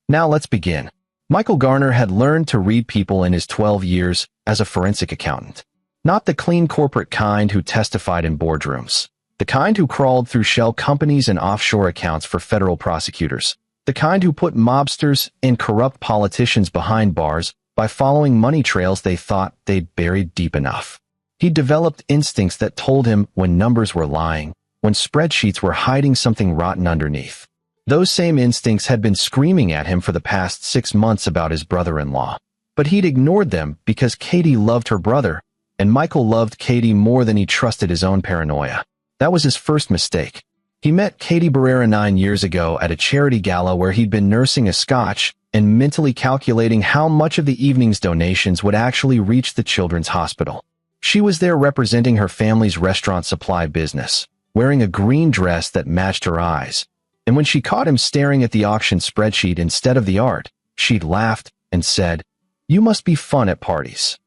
Now let's begin. Michael Garner had learned to read people in his 12 years as a forensic accountant. Not the clean corporate kind who testified in boardrooms. The kind who crawled through shell companies and offshore accounts for federal prosecutors. The kind who put mobsters and corrupt politicians behind bars by following money trails they thought they'd buried deep enough. He developed instincts that told him when numbers were lying, when spreadsheets were hiding something rotten underneath. Those same instincts had been screaming at him for the past 6 months about his brother-in-law. But he'd ignored them because Katie loved her brother, and Michael loved Katie more than he trusted his own paranoia. That was his first mistake. He met Katie Barrera 9 years ago at a charity gala where he'd been nursing a scotch and mentally calculating how much of the evening's donations would actually reach the children's hospital. She was there representing her family's restaurant supply business, wearing a green dress that matched her eyes. And when she caught him staring at the auction spreadsheet instead of the art, she'd laughed and said, "You must be fun at parties."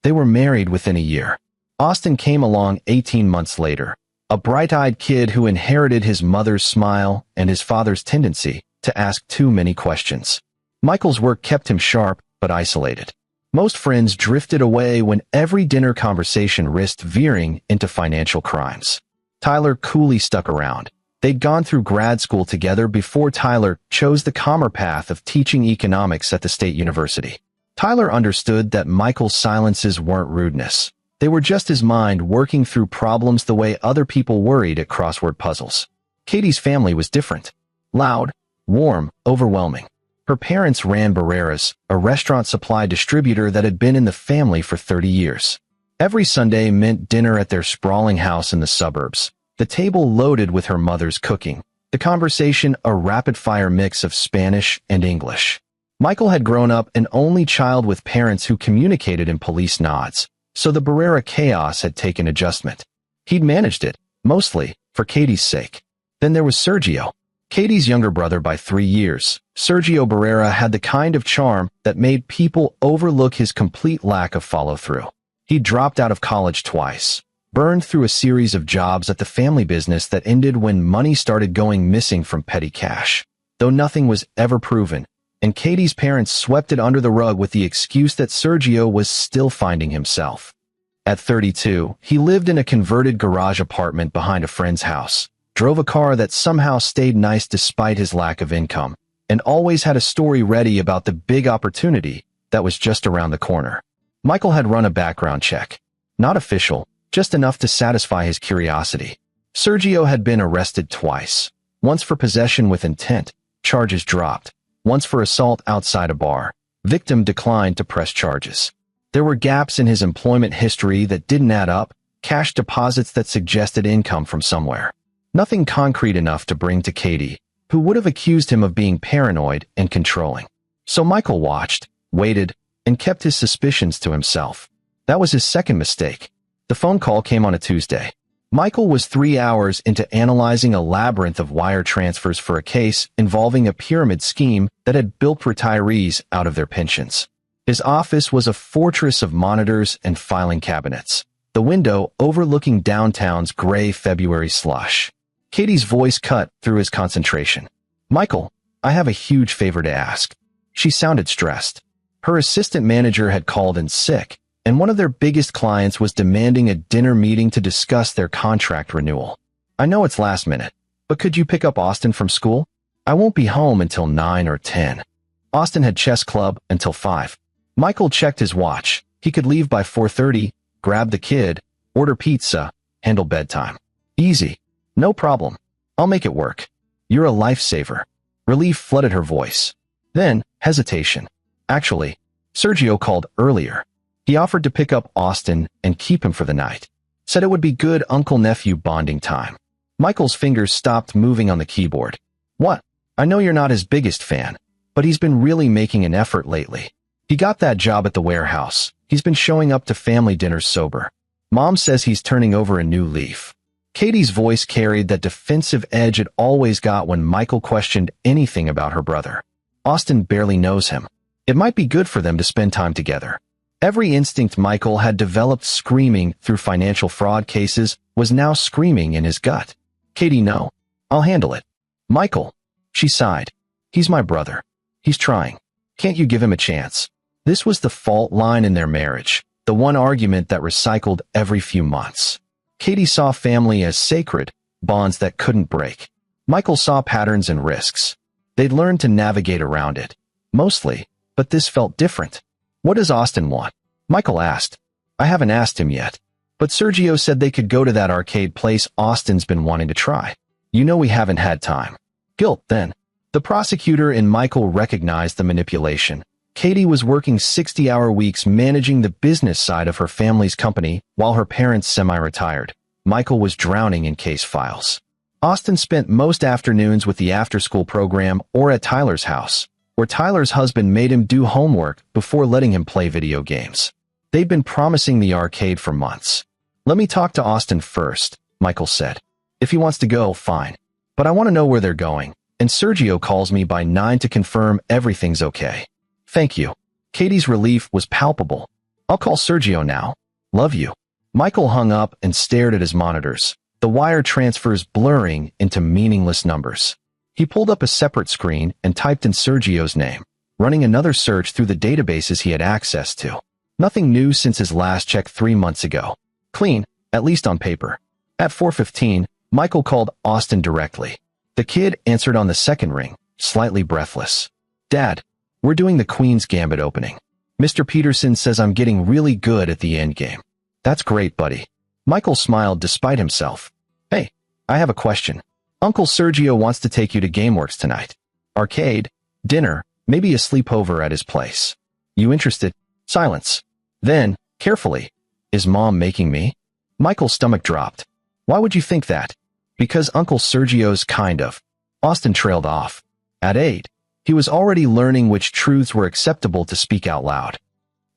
They were married within a year. Austin came along 18 months later, a bright-eyed kid who inherited his mother's smile and his father's tendency to ask too many questions. Michael's work kept him sharp but isolated. Most friends drifted away when every dinner conversation risked veering into financial crimes. Tyler coolly stuck around. They'd gone through grad school together before Tyler chose the calmer path of teaching economics at the state university. Tyler understood that Michael's silences weren't rudeness. They were just his mind working through problems the way other people worried at crossword puzzles. Katie's family was different. Loud, warm, overwhelming. Her parents ran Barrera's, a restaurant supply distributor that had been in the family for 30 years. Every Sunday meant dinner at their sprawling house in the suburbs. The table loaded with her mother's cooking, the conversation a rapid-fire mix of Spanish and English. Michael had grown up an only child with parents who communicated in police nods, so the Barrera chaos had taken adjustment. He'd managed it, mostly, for Katie's sake. Then there was Sergio, Katie's younger brother by 3 years. Sergio Barrera had the kind of charm that made people overlook his complete lack of follow-through. He dropped out of college twice, burned through a series of jobs at the family business that ended when money started going missing from petty cash. Though nothing was ever proven, and Katie's parents swept it under the rug with the excuse that Sergio was still finding himself. At 32, he lived in a converted garage apartment behind a friend's house, drove a car that somehow stayed nice despite his lack of income, and always had a story ready about the big opportunity that was just around the corner. Michael had run a background check. Not official, just enough to satisfy his curiosity. Sergio had been arrested twice. Once for possession with intent, charges dropped. Once for assault outside a bar. Victim declined to press charges. There were gaps in his employment history that didn't add up, cash deposits that suggested income from somewhere. Nothing concrete enough to bring to Katie, who would have accused him of being paranoid and controlling. So Michael watched, waited, and kept his suspicions to himself. That was his second mistake. The phone call came on a Tuesday. Michael was 3 hours into analyzing a labyrinth of wire transfers for a case involving a pyramid scheme that had bilked retirees out of their pensions. His office was a fortress of monitors and filing cabinets, the window overlooking downtown's gray February slush. Katie's voice cut through his concentration. "Michael, I have a huge favor to ask." She sounded stressed. Her assistant manager had called in sick, and one of their biggest clients was demanding a dinner meeting to discuss their contract renewal. "I know it's last minute, but could you pick up Austin from school? I won't be home until 9 or 10. Austin had chess club until 5. Michael checked his watch. He could leave by 4:30, grab the kid, order pizza, handle bedtime. Easy. No problem. I'll make it work. You're a lifesaver. Relief flooded her voice. Then, hesitation. Actually, Sergio called earlier. He offered to pick up Austin and keep him for the night. Said it would be good uncle-nephew bonding time. Michael's fingers stopped moving on the keyboard. "What? I know you're not his biggest fan, but he's been really making an effort lately. He got that job at the warehouse. He's been showing up to family dinners sober. Mom says he's turning over a new leaf." Katie's voice carried that defensive edge it always got when Michael questioned anything about her brother. Austin barely knows him. It might be good for them to spend time together. Every instinct Michael had developed screaming through financial fraud cases was now screaming in his gut. "Katie, no. I'll handle it." "Michael," she sighed. "He's my brother. He's trying. Can't you give him a chance? This was the fault line in their marriage, the one argument that recycled every few months. Katie saw family as sacred, bonds that couldn't break. Michael saw patterns and risks. They'd learned to navigate around it. Mostly, but this felt different. What does Austin want? Michael asked. I haven't asked him yet. But Sergio said they could go to that arcade place Austin's been wanting to try. You know we haven't had time. Guilt, then. The prosecutor in Michael recognized the manipulation. Katie was working 60-hour weeks managing the business side of her family's company while her parents semi-retired. Michael was drowning in case files. Austin spent most afternoons with the after-school program or at Tyler's house, where Tyler's husband made him do homework before letting him play video games. They'd been promising the arcade for months. Let me talk to Austin first, Michael said. If he wants to go, fine. But I want to know where they're going, and Sergio calls me by 9 to confirm everything's okay. Thank you. Katie's relief was palpable. I'll call Sergio now. Love you. Michael hung up and stared at his monitors, the wire transfers blurring into meaningless numbers. He pulled up a separate screen and typed in Sergio's name, running another search through the databases he had access to. Nothing new since his last check 3 months ago. Clean, at least on paper. At 4:15, Michael called Austin directly. The kid answered on the second ring, slightly breathless. Dad, we're doing the Queen's Gambit opening. Mr. Peterson says I'm getting really good at the endgame. That's great, buddy. Michael smiled despite himself. Hey, I have a question. Uncle Sergio wants to take you to GameWorks tonight. Arcade, dinner, maybe a sleepover at his place. You interested? Silence. Then, carefully, is Mom making me? Michael's stomach dropped. Why would you think that? Because Uncle Sergio's kind of. Austin trailed off. At 8, he was already learning which truths were acceptable to speak out loud.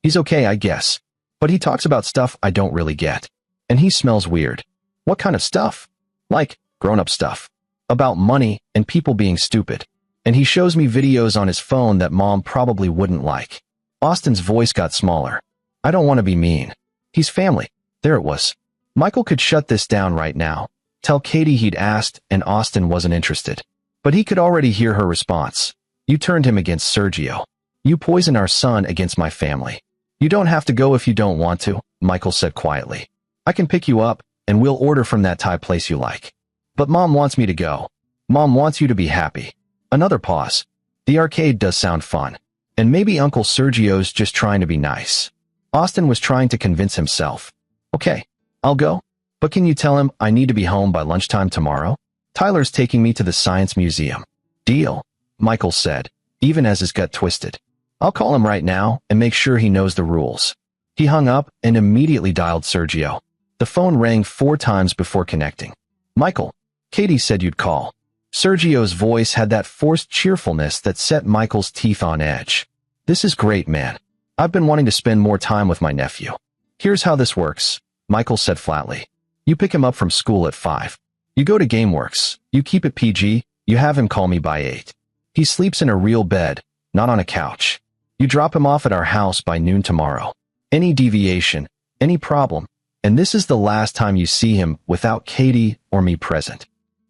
He's okay, I guess. But he talks about stuff I don't really get. And he smells weird. What kind of stuff? Like, grown-up stuff. About money and people being stupid. And he shows me videos on his phone that Mom probably wouldn't like. Austin's voice got smaller. I don't want to be mean. He's family. There it was. Michael could shut this down right now. Tell Katie he'd asked and Austin wasn't interested. But he could already hear her response. You turned him against Sergio. You poisoned our son against my family. You don't have to go if you don't want to, Michael said quietly. I can pick you up, and we'll order from that Thai place you like. But Mom wants me to go. Mom wants you to be happy. Another pause. The arcade does sound fun. And maybe Uncle Sergio's just trying to be nice. Austin was trying to convince himself. Okay, I'll go. But can you tell him I need to be home by lunchtime tomorrow? Tyler's taking me to the Science Museum. Deal, Michael said, even as his gut twisted. I'll call him right now and make sure he knows the rules. He hung up and immediately dialed Sergio. The phone rang 4 times before connecting. Michael, Katie said you'd call. Sergio's voice had that forced cheerfulness that set Michael's teeth on edge. This is great, man. I've been wanting to spend more time with my nephew. Here's how this works, Michael said flatly. You pick him up from school at 5. You go to GameWorks. You keep it PG. You have him call me by 8. He sleeps in a real bed, not on a couch. You drop him off at our house by noon tomorrow. Any deviation, any problem, and this is the last time you see him without Katie or me present.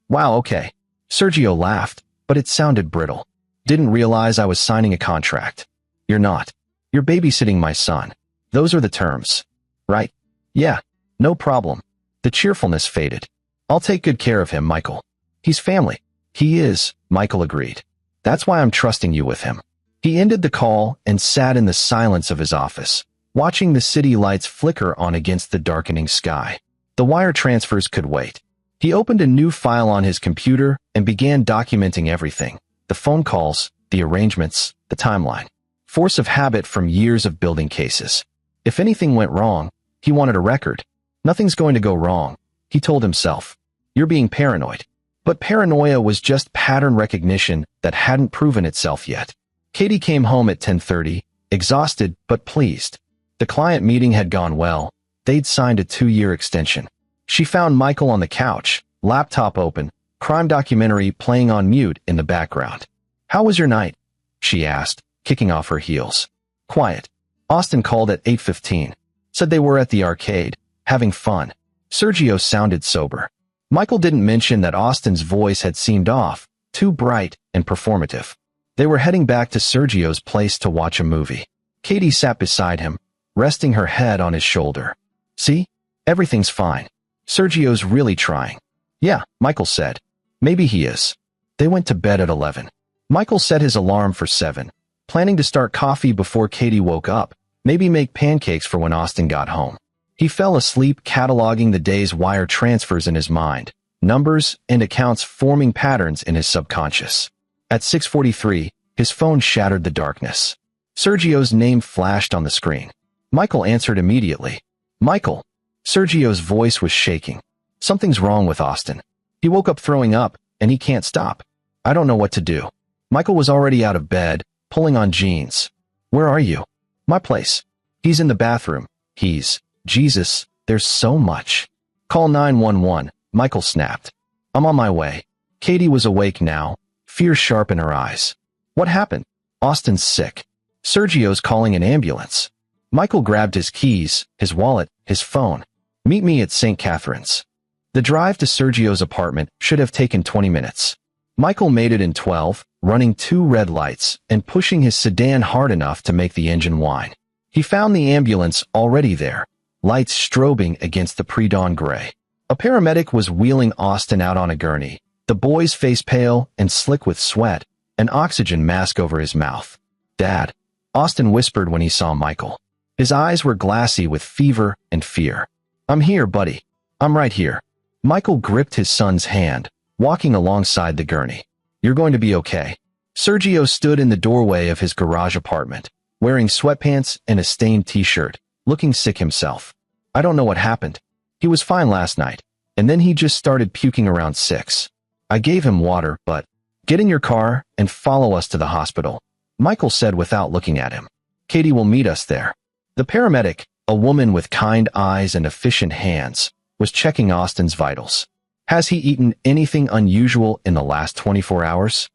Wow, okay. Sergio laughed, but it sounded brittle. Didn't realize I was signing a contract. You're not. You're babysitting my son. Those are the terms. Right? Yeah, no problem. The cheerfulness faded. I'll take good care of him, Michael. He's family. He is, Michael agreed. That's why I'm trusting you with him. He ended the call and sat in the silence of his office, watching the city lights flicker on against the darkening sky. The wire transfers could wait. He opened a new file on his computer and began documenting everything. The phone calls, the arrangements, the timeline. Force of habit from years of building cases. If anything went wrong, he wanted a record. Nothing's going to go wrong, he told himself. You're being paranoid. But paranoia was just pattern recognition that hadn't proven itself yet. Katie came home at 10:30, exhausted but pleased. The client meeting had gone well. They'd signed a 2-year extension. She found Michael on the couch, laptop open, crime documentary playing on mute in the background. How was your night? She asked, kicking off her heels. Quiet. Austin called at 8:15. Said they were at the arcade, having fun. Sergio sounded sober. Michael didn't mention that Austin's voice had seemed off, too bright and performative. They were heading back to Sergio's place to watch a movie. Katie sat beside him, resting her head on his shoulder. See? Everything's fine. Sergio's really trying. Yeah, Michael said. Maybe he is. They went to bed at 11. Michael set his alarm for 7, planning to start coffee before Katie woke up, maybe make pancakes for when Austin got home. He fell asleep cataloging the day's wire transfers in his mind, numbers and accounts forming patterns in his subconscious. At 6:43, his phone shattered the darkness. Sergio's name flashed on the screen. Michael answered immediately. Michael. Sergio's voice was shaking. Something's wrong with Austin. He woke up throwing up, and he can't stop. I don't know what to do. Michael was already out of bed, pulling on jeans. Where are you? My place. He's in the bathroom. Jesus, there's so much. Call 911, Michael snapped. I'm on my way. Katie was awake now, fear sharp in her eyes. What happened? Austin's sick. Sergio's calling an ambulance. Michael grabbed his keys, his wallet, his phone. Meet me at St. Catherine's. The drive to Sergio's apartment should have taken 20 minutes. Michael made it in 12, running 2 red lights and pushing his sedan hard enough to make the engine whine. He found the ambulance already there, lights strobing against the pre-dawn gray. A paramedic was wheeling Austin out on a gurney, the boy's face pale and slick with sweat, an oxygen mask over his mouth. Dad, Austin whispered when he saw Michael. His eyes were glassy with fever and fear. I'm here, buddy. I'm right here. Michael gripped his son's hand, walking alongside the gurney. You're going to be okay. Sergio stood in the doorway of his garage apartment, wearing sweatpants and a stained t-shirt, looking sick himself. I don't know what happened. He was fine last night, and then he just started puking around 6. I gave him water, but get in your car and follow us to the hospital, Michael said without looking at him. Katie will meet us there. The paramedic, a woman with kind eyes and efficient hands, was checking Austin's vitals. Has he eaten anything unusual in the last 24 hours?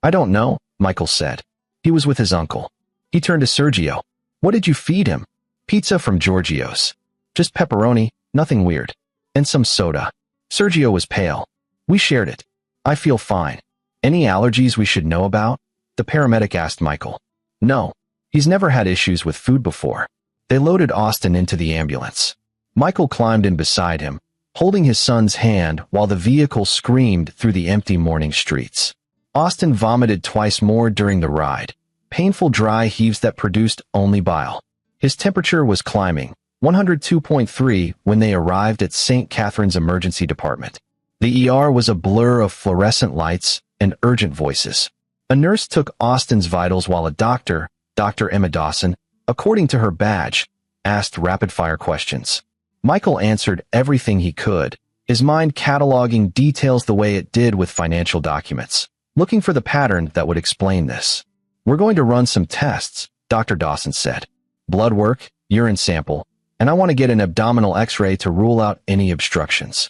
I don't know, Michael said. He was with his uncle. He turned to Sergio. What did you feed him? Pizza from Giorgio's. Just pepperoni, nothing weird. And some soda. Sergio was pale. We shared it. I feel fine. Any allergies we should know about? The paramedic asked Michael. No. He's never had issues with food before. They loaded Austin into the ambulance. Michael climbed in beside him, holding his son's hand while the vehicle screamed through the empty morning streets. Austin vomited twice more during the ride, painful dry heaves that produced only bile. His temperature was climbing, 102.3 when they arrived at St. Catherine's emergency department. The ER was a blur of fluorescent lights and urgent voices. A nurse took Austin's vitals while a doctor, Dr. Emma Dawson, according to her badge, asked rapid-fire questions. Michael answered everything he could, his mind cataloging details the way it did with financial documents, looking for the pattern that would explain this. We're going to run some tests, Dr. Dawson said. Blood work, urine sample, and I want to get an abdominal x-ray to rule out any obstructions.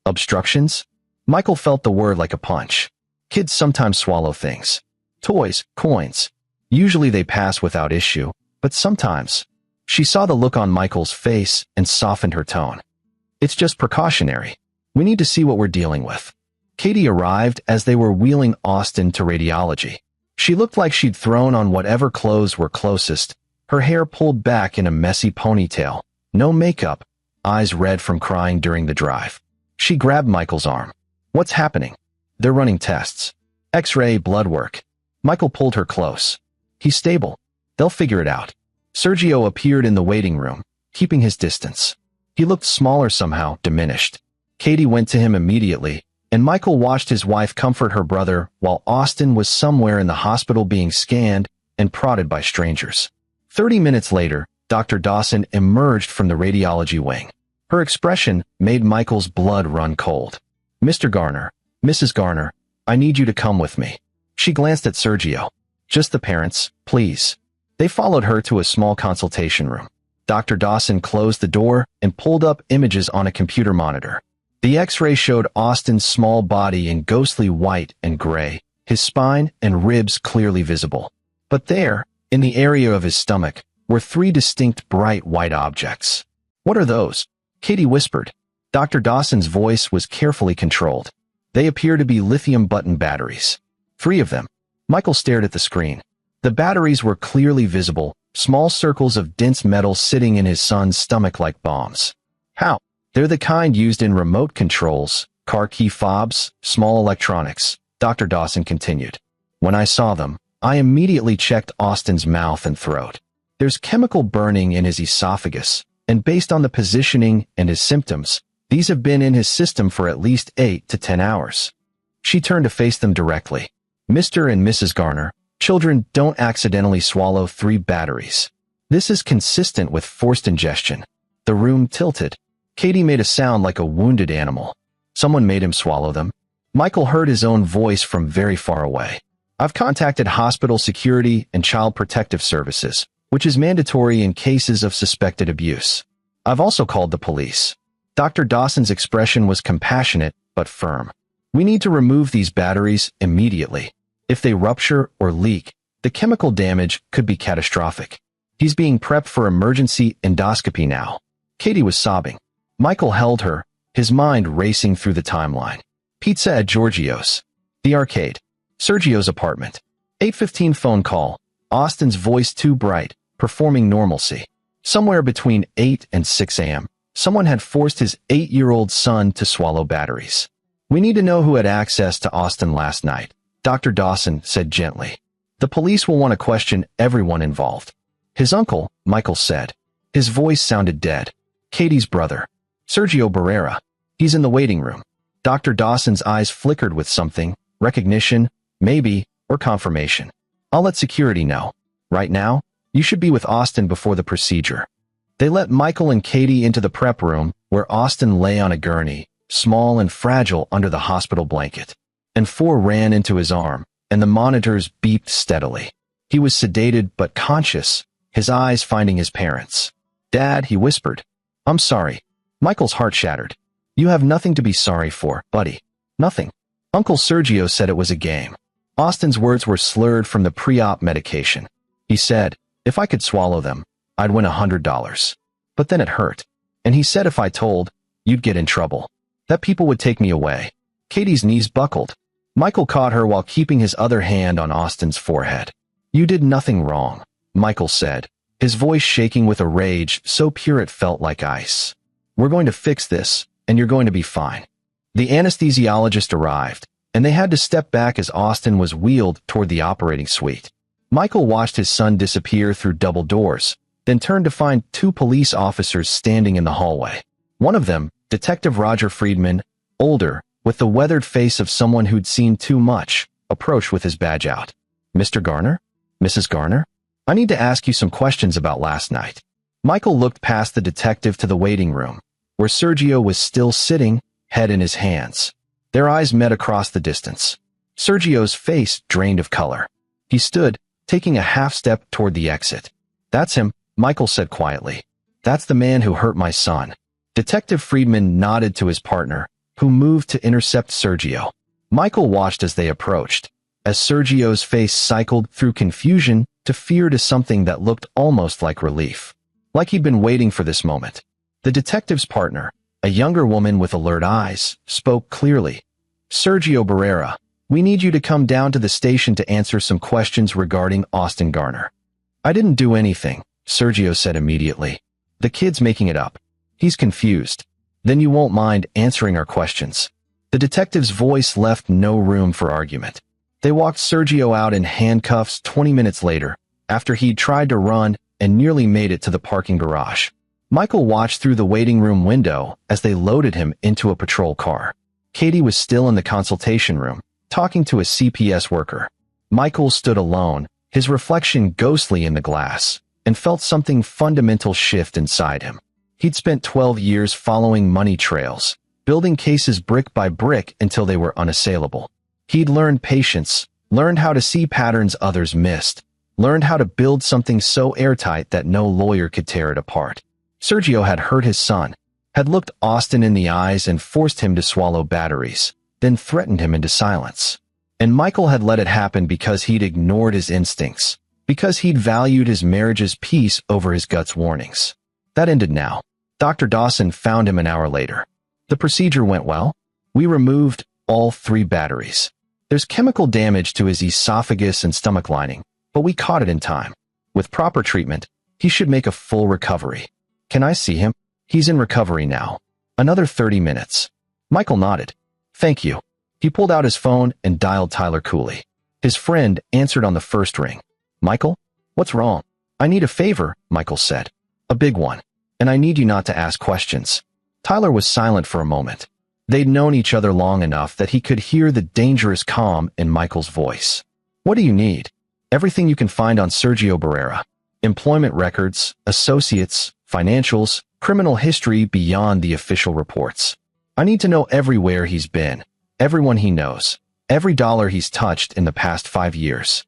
Obstructions? Michael felt the word like a punch. Kids sometimes swallow things. Toys, coins. Usually they pass without issue, but sometimes. She saw the look on Michael's face and softened her tone. It's just precautionary. We need to see what we're dealing with. Katie arrived as they were wheeling Austin to radiology. She looked like she'd thrown on whatever clothes were closest, her hair pulled back in a messy ponytail, no makeup, eyes red from crying during the drive. She grabbed Michael's arm. What's happening? They're running tests. X-ray, blood work. Michael pulled her close. He's stable. They'll figure it out. Sergio appeared in the waiting room, keeping his distance. He looked smaller somehow, diminished. Katie went to him immediately, and Michael watched his wife comfort her brother while Austin was somewhere in the hospital being scanned and prodded by strangers. 30 minutes later, Dr. Dawson emerged from the radiology wing. Her expression made Michael's blood run cold. Mr. Garner, Mrs. Garner, I need you to come with me. She glanced at Sergio. Just the parents, please. They followed her to a small consultation room. Dr. Dawson closed the door and pulled up images on a computer monitor. The X-ray showed Austin's small body in ghostly white and gray, his spine and ribs clearly visible. But there, in the area of his stomach, were 3 distinct bright white objects. What are those? Katie whispered. Dr. Dawson's voice was carefully controlled. They appear to be lithium button batteries. 3 of them. Michael stared at the screen. The batteries were clearly visible, small circles of dense metal sitting in his son's stomach like bombs. How? They're the kind used in remote controls, car key fobs, small electronics, Dr. Dawson continued. When I saw them, I immediately checked Austin's mouth and throat. There's chemical burning in his esophagus, and based on the positioning and his symptoms, these have been in his system for at least 8 to 10 hours. She turned to face them directly. Mr. and Mrs. Garner, children don't accidentally swallow 3 batteries. This is consistent with forced ingestion. The room tilted. Katie made a sound like a wounded animal. Someone made him swallow them. Michael heard his own voice from very far away. I've contacted hospital security and child protective services, which is mandatory in cases of suspected abuse. I've also called the police. Dr. Dawson's expression was compassionate but firm. We need to remove these batteries immediately. If they rupture or leak, the chemical damage could be catastrophic. He's being prepped for emergency endoscopy now. Katie was sobbing. Michael held her, his mind racing through the timeline. Pizza at Giorgio's. The arcade. Sergio's apartment. 8:15 phone call. Austin's voice too bright, performing normalcy. Somewhere between 8 and 6 a.m., someone had forced his 8-year-old son to swallow batteries. We need to know who had access to Austin last night, Dr. Dawson said gently. The police will want to question everyone involved. His uncle, Michael said. His voice sounded dead. Katie's brother. Sergio Barrera. He's in the waiting room. Dr. Dawson's eyes flickered with something, recognition, maybe, or confirmation. I'll let security know. Right now, you should be with Austin before the procedure. They let Michael and Katie into the prep room, where Austin lay on a gurney, small and fragile under the hospital blanket. And 4 ran into his arm, and the monitors beeped steadily. He was sedated but conscious, his eyes finding his parents. Dad, he whispered. I'm sorry. Michael's heart shattered. You have nothing to be sorry for, buddy. Nothing. Uncle Sergio said it was a game. Austin's words were slurred from the pre-op medication. He said, if I could swallow them, I'd win $100. But then it hurt. And he said if I told, you'd get in trouble. That people would take me away. Katie's knees buckled. Michael caught her while keeping his other hand on Austin's forehead. You did nothing wrong, Michael said, his voice shaking with a rage so pure it felt like ice. We're going to fix this, and you're going to be fine. The anesthesiologist arrived, and they had to step back as Austin was wheeled toward the operating suite. Michael watched his son disappear through double doors, then turned to find 2 police officers standing in the hallway. One of them, Detective Roger Friedman, older, with the weathered face of someone who'd seen too much, approached with his badge out. Mr. Garner? Mrs. Garner? I need to ask you some questions about last night. Michael looked past the detective to the waiting room, where Sergio was still sitting, head in his hands. Their eyes met across the distance. Sergio's face drained of color. He stood, taking a half step toward the exit. That's him, Michael said quietly. That's the man who hurt my son. Detective Friedman nodded to his partner, who moved to intercept Sergio. Michael watched as they approached, as Sergio's face cycled through confusion to fear to something that looked almost like relief. Like he'd been waiting for this moment. The detective's partner, a younger woman with alert eyes, spoke clearly. Sergio Barrera, we need you to come down to the station to answer some questions regarding Austin Garner. I didn't do anything, Sergio said immediately. The kid's making it up. He's confused. Then you won't mind answering our questions. The detective's voice left no room for argument. They walked Sergio out in handcuffs 20 minutes later, after he'd tried to run and nearly made it to the parking garage. Michael watched through the waiting room window as they loaded him into a patrol car. Katie was still in the consultation room, talking to a CPS worker. Michael stood alone, his reflection ghostly in the glass, and felt something fundamental shift inside him. He'd spent 12 years following money trails, building cases brick by brick until they were unassailable. He'd learned patience, learned how to see patterns others missed, learned how to build something so airtight that no lawyer could tear it apart. Sergio had hurt his son, had looked Austin in the eyes and forced him to swallow batteries, then threatened him into silence. And Michael had let it happen because he'd ignored his instincts, because he'd valued his marriage's peace over his gut's warnings. That ended now. Dr. Dawson found him an hour later. The procedure went well. We removed all 3 batteries. There's chemical damage to his esophagus and stomach lining, but we caught it in time. With proper treatment, he should make a full recovery. Can I see him? He's in recovery now. Another 30 minutes. Michael nodded. Thank you. He pulled out his phone and dialed Tyler coolly. His friend answered on the first ring. Michael? What's wrong? I need a favor, Michael said. A big one. And I need you not to ask questions. Tyler was silent for a moment. They'd known each other long enough that he could hear the dangerous calm in Michael's voice. What do you need? Everything you can find on Sergio Barrera. Employment records, associates, financials, criminal history beyond the official reports. I need to know everywhere he's been, everyone he knows, every dollar he's touched in the past 5 years.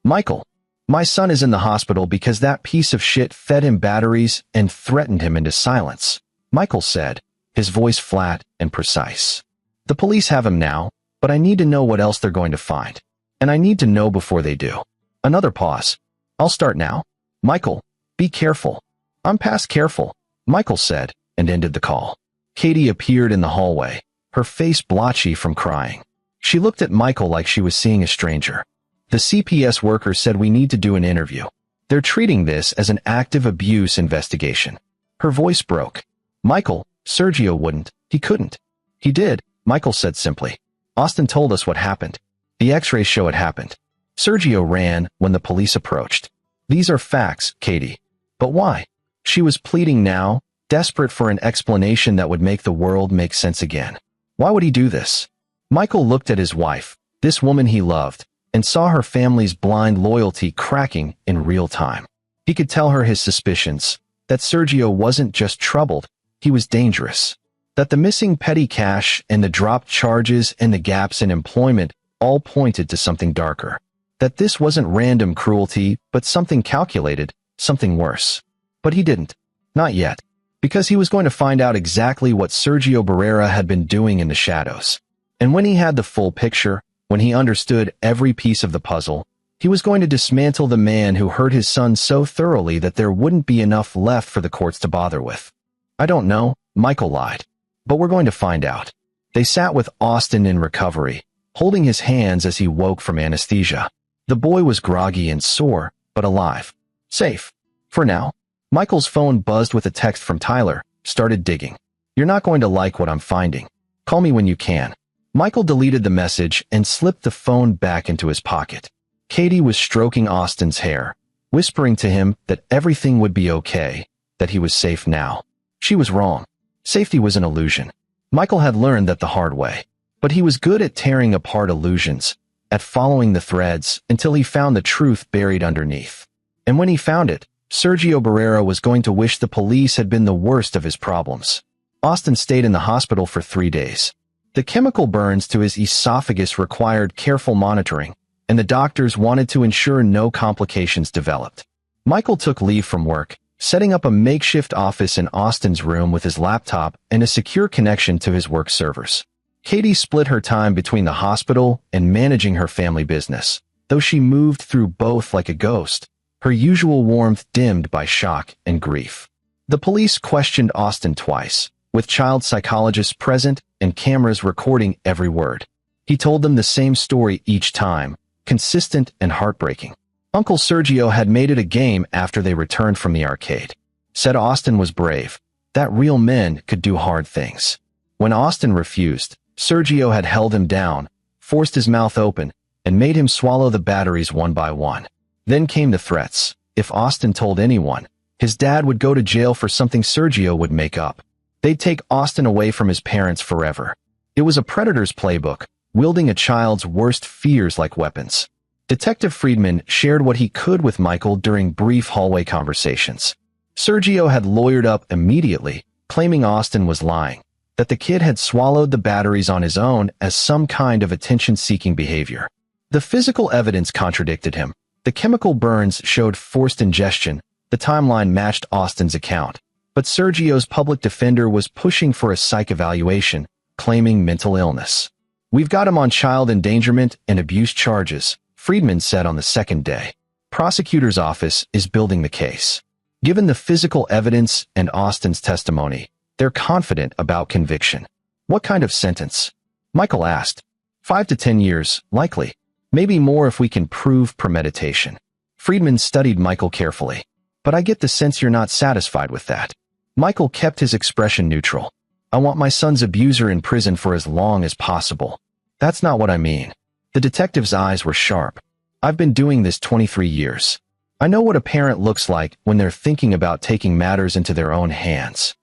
Michael, my son is in the hospital because that piece of shit fed him batteries and threatened him into silence, Michael said, his voice flat and precise. The police have him now, but I need to know what else they're going to find. And I need to know before they do. Another pause. I'll start now. Michael, be careful. I'm past careful, Michael said, and ended the call. Katie appeared in the hallway, her face blotchy from crying. She looked at Michael like she was seeing a stranger. The CPS worker said we need to do an interview. They're treating this as an active abuse investigation. Her voice broke. Michael, Sergio wouldn't. He couldn't. He did, Michael said simply. Austin told us what happened. The x-rays show it happened. Sergio ran when the police approached. These are facts, Katie. But why? She was pleading now, desperate for an explanation that would make the world make sense again. Why would he do this? Michael looked at his wife, this woman he loved, and saw her family's blind loyalty cracking in real time. He could tell her his suspicions, that Sergio wasn't just troubled, he was dangerous. That the missing petty cash and the dropped charges and the gaps in employment all pointed to something darker. That this wasn't random cruelty, but something calculated, something worse. But he didn't. Not yet. Because he was going to find out exactly what Sergio Barrera had been doing in the shadows. And when he had the full picture, when he understood every piece of the puzzle, he was going to dismantle the man who hurt his son so thoroughly that there wouldn't be enough left for the courts to bother with. I don't know, Michael lied. But we're going to find out. They sat with Austin in recovery, holding his hands as he woke from anesthesia. The boy was groggy and sore, but alive. Safe. For now. Michael's phone buzzed with a text from Tyler, started digging. You're not going to like what I'm finding. Call me when you can. Michael deleted the message and slipped the phone back into his pocket. Katie was stroking Austin's hair, whispering to him that everything would be okay, that he was safe now. She was wrong. Safety was an illusion. Michael had learned that the hard way. But he was good at tearing apart illusions, at following the threads until he found the truth buried underneath. And when he found it, Sergio Barrera was going to wish the police had been the worst of his problems. Austin stayed in the hospital for 3 days. The chemical burns to his esophagus required careful monitoring, and the doctors wanted to ensure no complications developed. Michael took leave from work, setting up a makeshift office in Austin's room with his laptop and a secure connection to his work servers. Katie split her time between the hospital and managing her family business, though she moved through both like a ghost, her usual warmth dimmed by shock and grief. The police questioned Austin twice, with child psychologists present and cameras recording every word. He told them the same story each time, consistent and heartbreaking. Uncle Sergio had made it a game after they returned from the arcade. Said Austin was brave, that real men could do hard things. When Austin refused, Sergio had held him down, forced his mouth open, and made him swallow the batteries one by one. Then came the threats. If Austin told anyone, his dad would go to jail for something Sergio would make up. They'd take Austin away from his parents forever. It was a predator's playbook, wielding a child's worst fears like weapons. Detective Friedman shared what he could with Michael during brief hallway conversations. Sergio had lawyered up immediately, claiming Austin was lying, that the kid had swallowed the batteries on his own as some kind of attention-seeking behavior. The physical evidence contradicted him. The chemical burns showed forced ingestion. The timeline matched Austin's account. But Sergio's public defender was pushing for a psych evaluation, claiming mental illness. We've got him on child endangerment and abuse charges, Friedman said on the second day. Prosecutor's office is building the case. Given the physical evidence and Austin's testimony, they're confident about conviction. What kind of sentence? Michael asked. 5 to 10 years, likely. Maybe more if we can prove premeditation. Friedman studied Michael carefully. But I get the sense you're not satisfied with that. Michael kept his expression neutral. I want my son's abuser in prison for as long as possible. That's not what I mean. The detective's eyes were sharp. I've been doing this 23 years. I know what a parent looks like when they're thinking about taking matters into their own hands.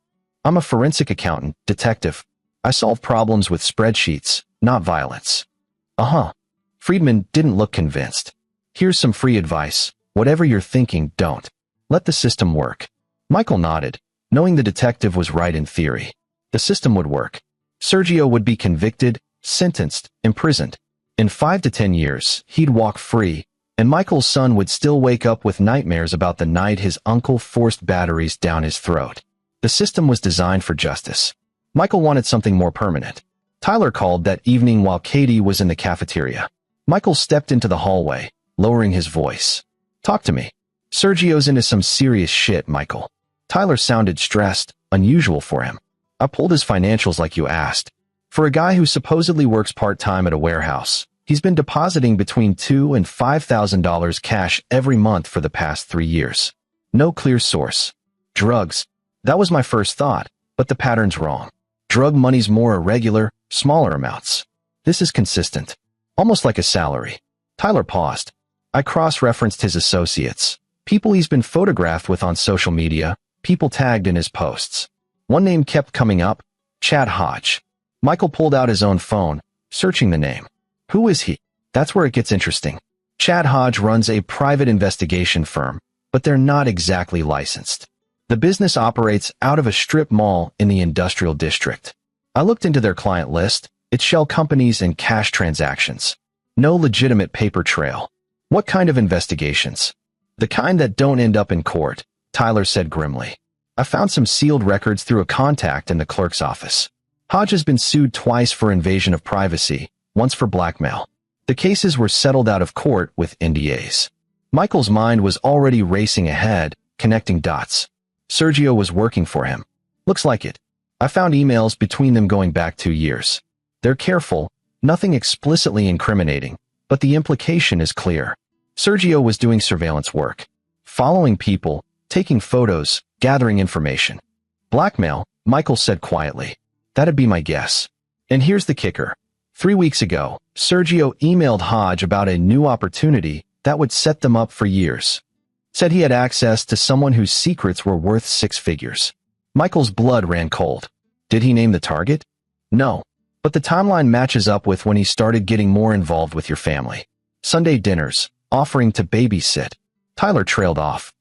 I'm a forensic accountant, detective. I solve problems with spreadsheets, not violence. Friedman didn't look convinced. Here's some free advice. Whatever you're thinking, don't. Let the system work. Michael nodded, knowing the detective was right in theory. The system would work. Sergio would be convicted, sentenced, imprisoned. In 5 to 10 years, he'd walk free, and Michael's son would still wake up with nightmares about the night his uncle forced batteries down his throat. The system was designed for justice. Michael wanted something more permanent. Tyler called that evening while Katie was in the cafeteria. Michael stepped into the hallway, lowering his voice. Talk to me. Sergio's into some serious shit, Michael. Tyler sounded stressed, unusual for him. I pulled his financials like you asked. For a guy who supposedly works part-time at a warehouse, he's been depositing between $2,000 and $5,000 cash every month for the past 3 years. No clear source. Drugs. That was my first thought, but the pattern's wrong. Drug money's more irregular, smaller amounts. This is consistent. Almost like a salary. Tyler paused. I cross-referenced his associates. People he's been photographed with on social media, people tagged in his posts. One name kept coming up, Chad Hodge. Michael pulled out his own phone, searching the name. Who is he? That's where it gets interesting. Chad Hodge runs a private investigation firm, but they're not exactly licensed. The business operates out of a strip mall in the industrial district. I looked into their client list. It's shell companies and cash transactions. No legitimate paper trail. What kind of investigations? The kind that don't end up in court, Tyler said grimly. I found some sealed records through a contact in the clerk's office. Hodge has been sued twice for invasion of privacy, once for blackmail. The cases were settled out of court with NDAs. Michael's mind was already racing ahead, connecting dots. Sergio was working for him. Looks like it. I found emails between them going back 2 years. They're careful, nothing explicitly incriminating, but the implication is clear. Sergio was doing surveillance work. Following people, taking photos, gathering information. Blackmail, Michael said quietly. That'd be my guess. And here's the kicker. 3 weeks ago, Sergio emailed Hodge about a new opportunity that would set them up for years. Said he had access to someone whose secrets were worth 6 figures. Michael's blood ran cold. Did he name the target? No. But the timeline matches up with when he started getting more involved with your family. Sunday dinners, offering to babysit. Tyler trailed off.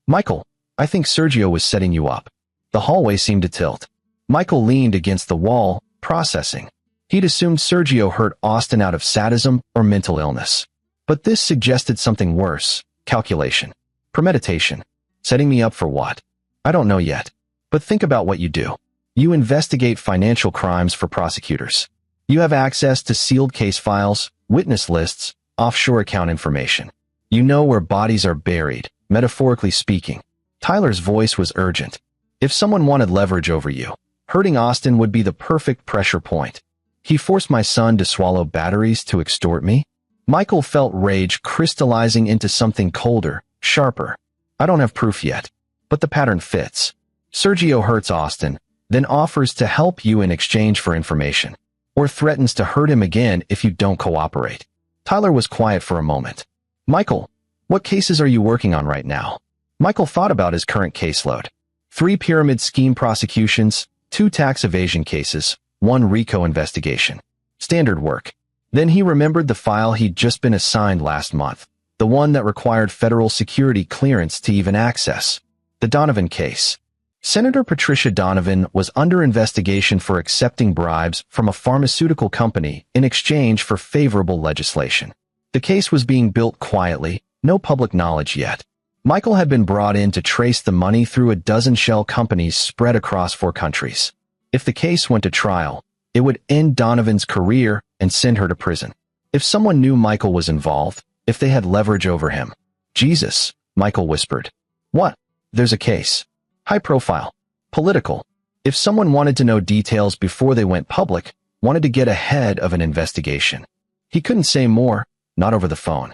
Michael, I think Sergio was setting you up. The hallway seemed to tilt. Michael leaned against the wall, processing. He'd assumed Sergio hurt Austin out of sadism or mental illness. But this suggested something worse. Calculation. Premeditation. Setting me up for what? I don't know yet. But think about what you do. You investigate financial crimes for prosecutors. You have access to sealed case files, witness lists, offshore account information. You know where bodies are buried, metaphorically speaking. Tyler's voice was urgent. If someone wanted leverage over you, hurting Austin would be the perfect pressure point. He forced my son to swallow batteries to extort me? Michael felt rage crystallizing into something colder, sharper. I don't have proof yet, but the pattern fits. Sergio hurts Austin, then offers to help you in exchange for information, or threatens to hurt him again if you don't cooperate. Tyler was quiet for a moment. Michael, what cases are you working on right now? Michael thought about his current caseload. 3 pyramid scheme prosecutions, 2 tax evasion cases, 1 RICO investigation. Standard work. Then he remembered the file he'd just been assigned last month, the one that required federal security clearance to even access. The Donovan case. Senator Patricia Donovan was under investigation for accepting bribes from a pharmaceutical company in exchange for favorable legislation. The case was being built quietly, no public knowledge yet. Michael had been brought in to trace the money through a dozen shell companies spread across 4 countries. If the case went to trial, it would end Donovan's career and send her to prison. If someone knew Michael was involved, if they had leverage over him. Jesus, Michael whispered. What? There's a case. High profile. Political. If someone wanted to know details before they went public, wanted to get ahead of an investigation. He couldn't say more, not over the phone.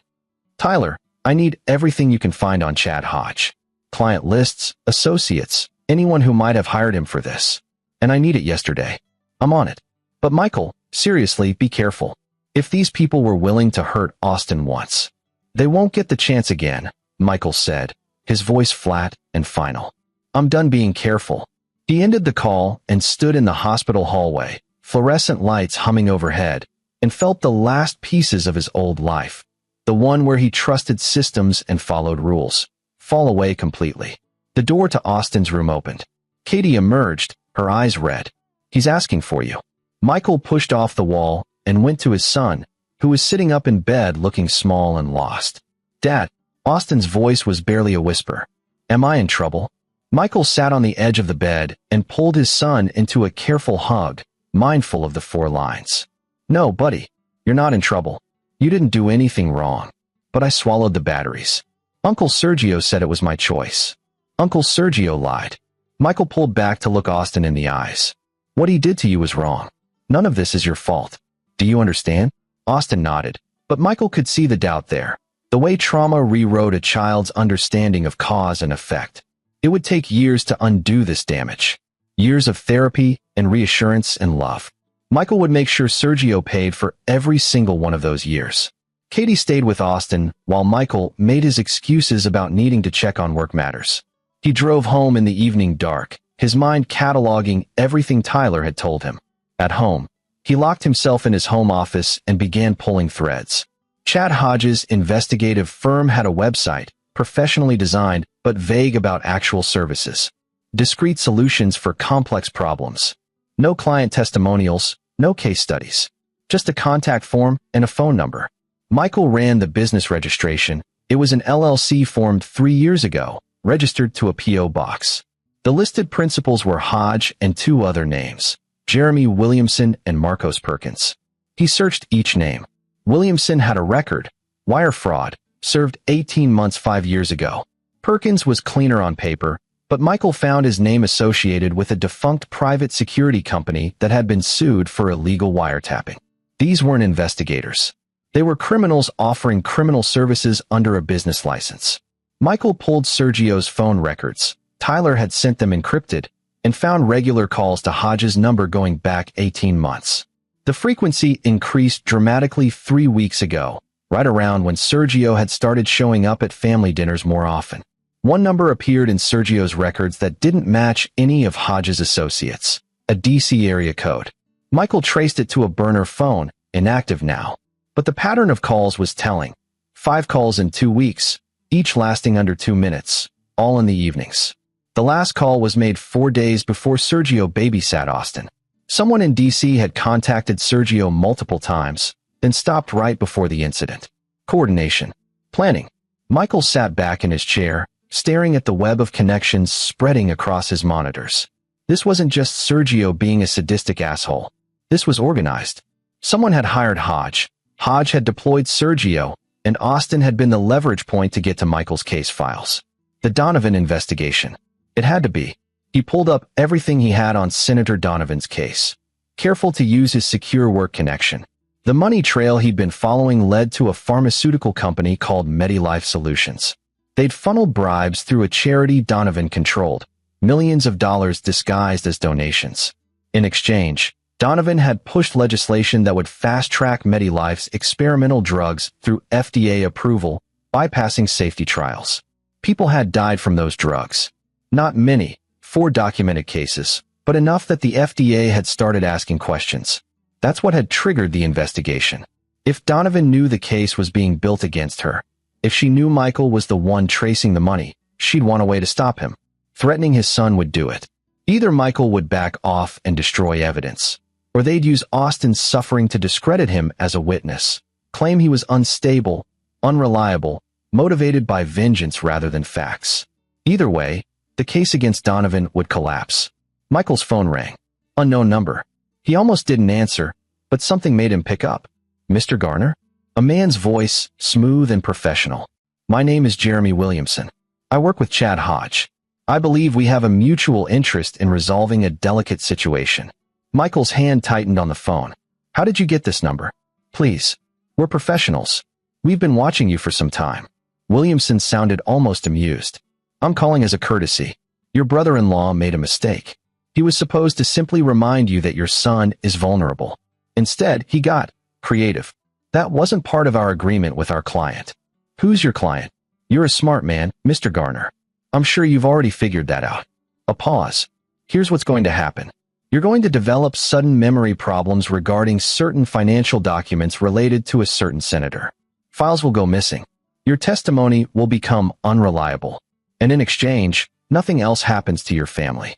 "Tyler, I need everything you can find on Chad Hodge. Client lists, associates, anyone who might have hired him for this. And I need it yesterday. I'm on it." "But Michael, seriously, be careful. If these people were willing to hurt Austin once, they won't get the chance again," Michael said, his voice flat and final. "I'm done being careful." He ended the call and stood in the hospital hallway, fluorescent lights humming overhead, and felt the last pieces of his old life, the one where he trusted systems and followed rules, fall away completely. The door to Austin's room opened. Katie emerged, her eyes red. "He's asking for you." Michael pushed off the wall and went to his son, who was sitting up in bed looking small and lost. "Dad," Austin's voice was barely a whisper. "Am I in trouble?" Michael sat on the edge of the bed and pulled his son into a careful hug, mindful of the 4 lines. "No, buddy, you're not in trouble. You didn't do anything wrong. But I swallowed the batteries. Uncle Sergio said it was my choice." Uncle Sergio lied. Michael pulled back to look Austin in the eyes. "What he did to you was wrong. None of this is your fault. Do you understand?" Austin nodded, but Michael could see the doubt there. The way trauma rewrote a child's understanding of cause and effect. It would take years to undo this damage. Years of therapy and reassurance and love. Michael would make sure Sergio paid for every single one of those years. Katie stayed with Austin while Michael made his excuses about needing to check on work matters. He drove home in the evening dark, his mind cataloging everything Tyler had told him. At home, he locked himself in his home office and began pulling threads. Chad Hodge's investigative firm had a website, professionally designed but vague about actual services. Discrete solutions for complex problems. No client testimonials, no case studies. Just a contact form and a phone number. Michael ran the business registration. It was an LLC formed 3 years ago, registered to a P.O. box. The listed principals were Hodge and 2 other names, Jeremy Williamson and Marcos Perkins. He searched each name. Williamson had a record, wire fraud, served 18 months 5 years ago. Perkins was cleaner on paper, but Michael found his name associated with a defunct private security company that had been sued for illegal wiretapping. These weren't investigators. They were criminals offering criminal services under a business license. Michael pulled Sergio's phone records. Tyler had sent them encrypted, and found regular calls to Hodge's number going back 18 months. The frequency increased dramatically 3 weeks ago, right around when Sergio had started showing up at family dinners more often. One number appeared in Sergio's records that didn't match any of Hodge's associates, a DC area code. Michael traced it to a burner phone, inactive now. But the pattern of calls was telling. 5 calls in 2 weeks, each lasting under 2 minutes, all in the evenings. The last call was made 4 days before Sergio babysat Austin. Someone in DC had contacted Sergio multiple times, then stopped right before the incident. Coordination. Planning. Michael sat back in his chair, staring at the web of connections spreading across his monitors. This wasn't just Sergio being a sadistic asshole. This was organized. Someone had hired Hodge. Hodge had deployed Sergio, and Austin had been the leverage point to get to Michael's case files. The Donovan investigation. It had to be. He pulled up everything he had on Senator Donovan's case, careful to use his secure work connection. The money trail he'd been following led to a pharmaceutical company called MediLife Solutions. They'd funneled bribes through a charity Donovan controlled, millions of dollars disguised as donations. In exchange, Donovan had pushed legislation that would fast-track MediLife's experimental drugs through FDA approval, bypassing safety trials. People had died from those drugs. Not many, 4 documented cases, but enough that the FDA had started asking questions. That's what had triggered the investigation. If Donovan knew the case was being built against her, if she knew Michael was the one tracing the money, she'd want a way to stop him. Threatening his son would do it. Either Michael would back off and destroy evidence, or they'd use Austin's suffering to discredit him as a witness, claim he was unstable, unreliable, motivated by vengeance rather than facts. Either way, the case against Donovan would collapse. Michael's phone rang. Unknown number. He almost didn't answer, but something made him pick up. "Mr. Garner?" A man's voice, smooth and professional. "My name is Jeremy Williamson. I work with Chad Hodge. I believe we have a mutual interest in resolving a delicate situation." Michael's hand tightened on the phone. How did you get this number? Please. We're professionals. We've been watching you for some time. Williamson sounded almost amused. I'm calling as a courtesy. Your brother-in-law made a mistake. He was supposed to simply remind you that your son is vulnerable. Instead, he got creative. That wasn't part of our agreement with our client. Who's your client? You're a smart man, Mr. Garner. I'm sure you've already figured that out. A pause. Here's what's going to happen. You're going to develop sudden memory problems regarding certain financial documents related to a certain senator. Files will go missing. Your testimony will become unreliable. And in exchange, nothing else happens to your family.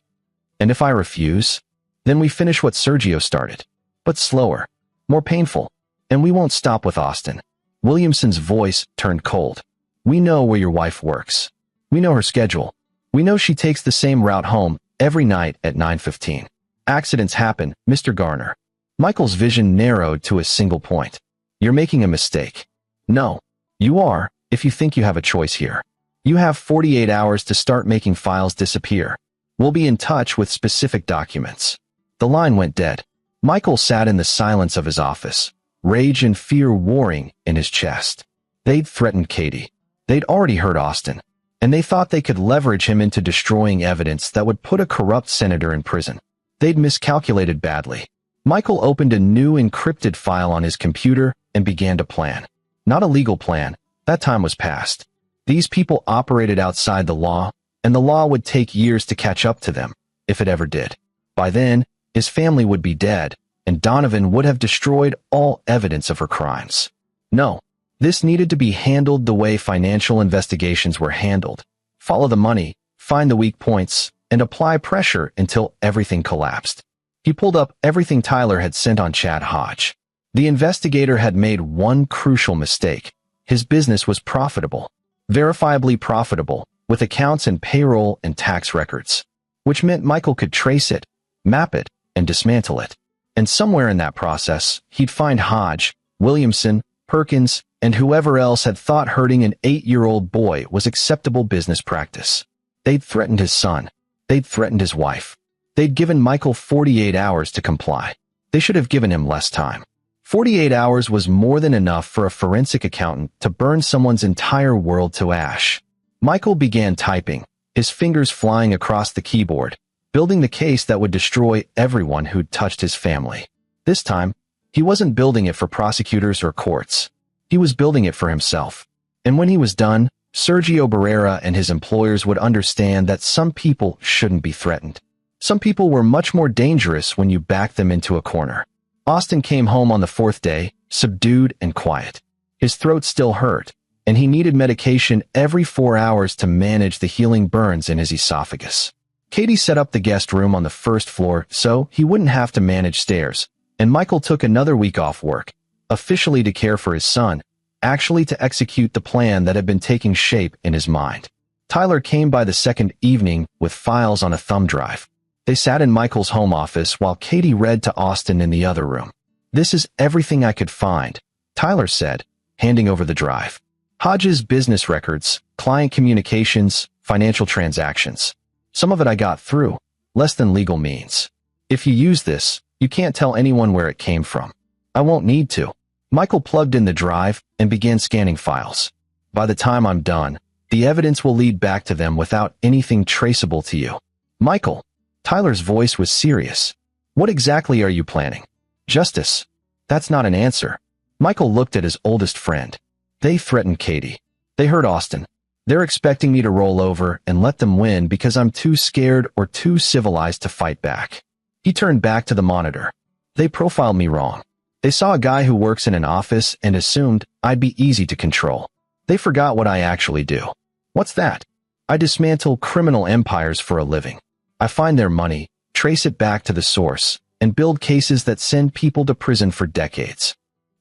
And if I refuse, then we finish what Sergio started. But slower, more painful. And we won't stop with Austin. Williamson's voice turned cold. We know where your wife works. We know her schedule. We know she takes the same route home every night at 9:15. Accidents happen, Mr. Garner. Michael's vision narrowed to a single point. You're making a mistake. No, you are, if you think you have a choice here. You have 48 hours to start making files disappear. We'll be in touch with specific documents. The line went dead. Michael sat in the silence of his office, rage and fear warring in his chest. They'd threatened Katie. They'd already heard Austin. And they thought they could leverage him into destroying evidence that would put a corrupt senator in prison. They'd miscalculated badly. Michael opened a new encrypted file on his computer and began to plan. Not a legal plan. That time was past. These people operated outside the law, and the law would take years to catch up to them, if it ever did. By then, his family would be dead, and Donovan would have destroyed all evidence of her crimes. No, this needed to be handled the way financial investigations were handled. Follow the money, find the weak points, and apply pressure until everything collapsed. He pulled up everything Tyler had sent on Chad Hodge. The investigator had made one crucial mistake. His business was profitable, verifiably profitable, with accounts and payroll and tax records, which meant Michael could trace it, map it, and dismantle it. And somewhere in that process, he'd find Hodge, Williamson, Perkins, and whoever else had thought hurting an 8-year-old boy was acceptable business practice. They'd threatened his son. They'd threatened his wife. They'd given Michael 48 hours to comply. They should have given him less time. 48 hours was more than enough for a forensic accountant to burn someone's entire world to ash. Michael began typing, his fingers flying across the keyboard, building the case that would destroy everyone who'd touched his family. This time, he wasn't building it for prosecutors or courts. He was building it for himself. And when he was done, Sergio Barrera and his employers would understand that some people shouldn't be threatened. Some people were much more dangerous when you backed them into a corner. Austin came home on the 4th day, subdued and quiet. His throat still hurt, and he needed medication every 4 hours to manage the healing burns in his esophagus. Katie set up the guest room on the 1st floor so he wouldn't have to manage stairs, and Michael took another week off work, officially to care for his son, actually to execute the plan that had been taking shape in his mind. Tyler came by the 2nd evening with files on a thumb drive. They sat in Michael's home office while Katie read to Austin in the other room. "This is everything I could find," Tyler said, handing over the drive. "Hodge's business records, client communications, financial transactions. Some of it I got through, less than legal means. If you use this, you can't tell anyone where it came from. I won't need to." Michael plugged in the drive and began scanning files. "By the time I'm done, the evidence will lead back to them without anything traceable to you." "Michael," Tyler's voice was serious. "What exactly are you planning?" "Justice." That's not an answer. Michael looked at his oldest friend. "They threatened Katie. They hurt Austin. They're expecting me to roll over and let them win because I'm too scared or too civilized to fight back." He turned back to the monitor. "They profiled me wrong. They saw a guy who works in an office and assumed I'd be easy to control. They forgot what I actually do." "What's that?" "I dismantle criminal empires for a living. I find their money, trace it back to the source, and build cases that send people to prison for decades."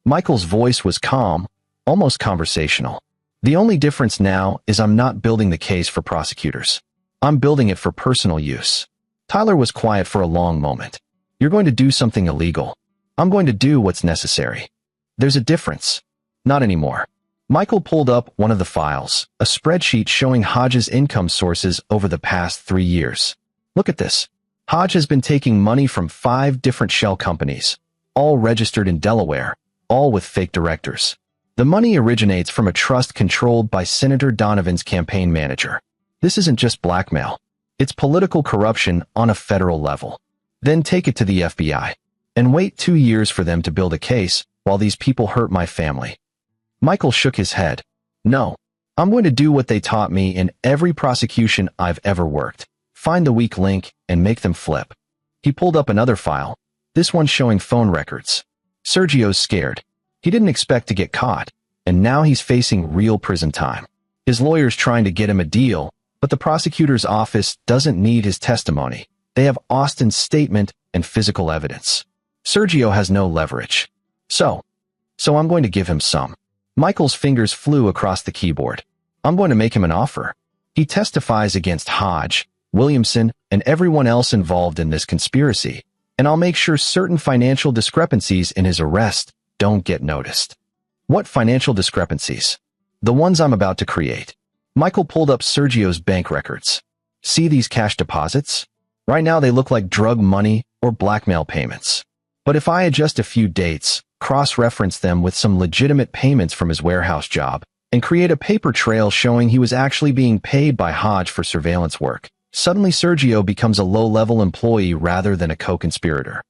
Michael's voice was calm, almost conversational. "The only difference now is I'm not building the case for prosecutors. I'm building it for personal use." Tyler was quiet for a long moment. "You're going to do something illegal. I'm going to do what's necessary." "There's a difference." "Not anymore." Michael pulled up one of the files, a spreadsheet showing Hodge's income sources over the past 3 years. "Look at this. Hodge has been taking money from 5 different shell companies, all registered in Delaware, all with fake directors. The money originates from a trust controlled by Senator Donovan's campaign manager. This isn't just blackmail. It's political corruption on a federal level. Then take it to the FBI. And wait 2 years for them to build a case while these people hurt my family. Michael shook his head. No. I'm going to do what they taught me in every prosecution I've ever worked. Find the weak link and make them flip. He pulled up another file, this one showing phone records. Sergio's scared. He didn't expect to get caught, and now he's facing real prison time. His lawyer's trying to get him a deal, but the prosecutor's office doesn't need his testimony. They have Austin's statement and physical evidence. Sergio has no leverage. So I'm going to give him some. Michael's fingers flew across the keyboard. I'm going to make him an offer. He testifies against Hodge, Williamson, and everyone else involved in this conspiracy, and I'll make sure certain financial discrepancies in his arrest don't get noticed. What financial discrepancies? The ones I'm about to create. Michael pulled up Sergio's bank records. See these cash deposits? Right now they look like drug money or blackmail payments. But if I adjust a few dates, cross-reference them with some legitimate payments from his warehouse job, and create a paper trail showing he was actually being paid by Hodge for surveillance work, suddenly Sergio becomes a low-level employee rather than a co-conspirator.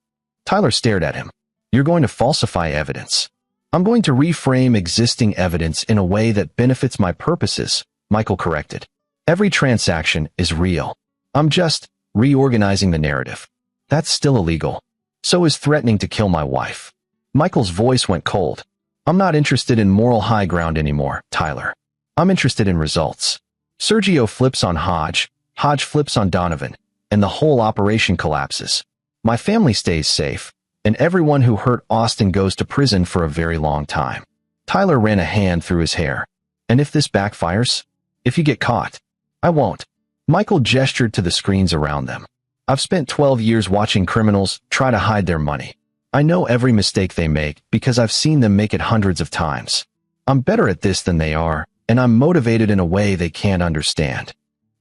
Tyler stared at him. You're going to falsify evidence. I'm going to reframe existing evidence in a way that benefits my purposes, Michael corrected. Every transaction is real. I'm just reorganizing the narrative. That's still illegal. So is threatening to kill my wife. Michael's voice went cold. I'm not interested in moral high ground anymore, Tyler. I'm interested in results. Sergio flips on Hodge, Hodge flips on Donovan, and the whole operation collapses. My family stays safe, and everyone who hurt Austin goes to prison for a very long time. Tyler ran a hand through his hair. And if this backfires? If you get caught? I won't. Michael gestured to the screens around them. I've spent 12 years watching criminals try to hide their money. I know every mistake they make because I've seen them make it hundreds of times. I'm better at this than they are, and I'm motivated in a way they can't understand.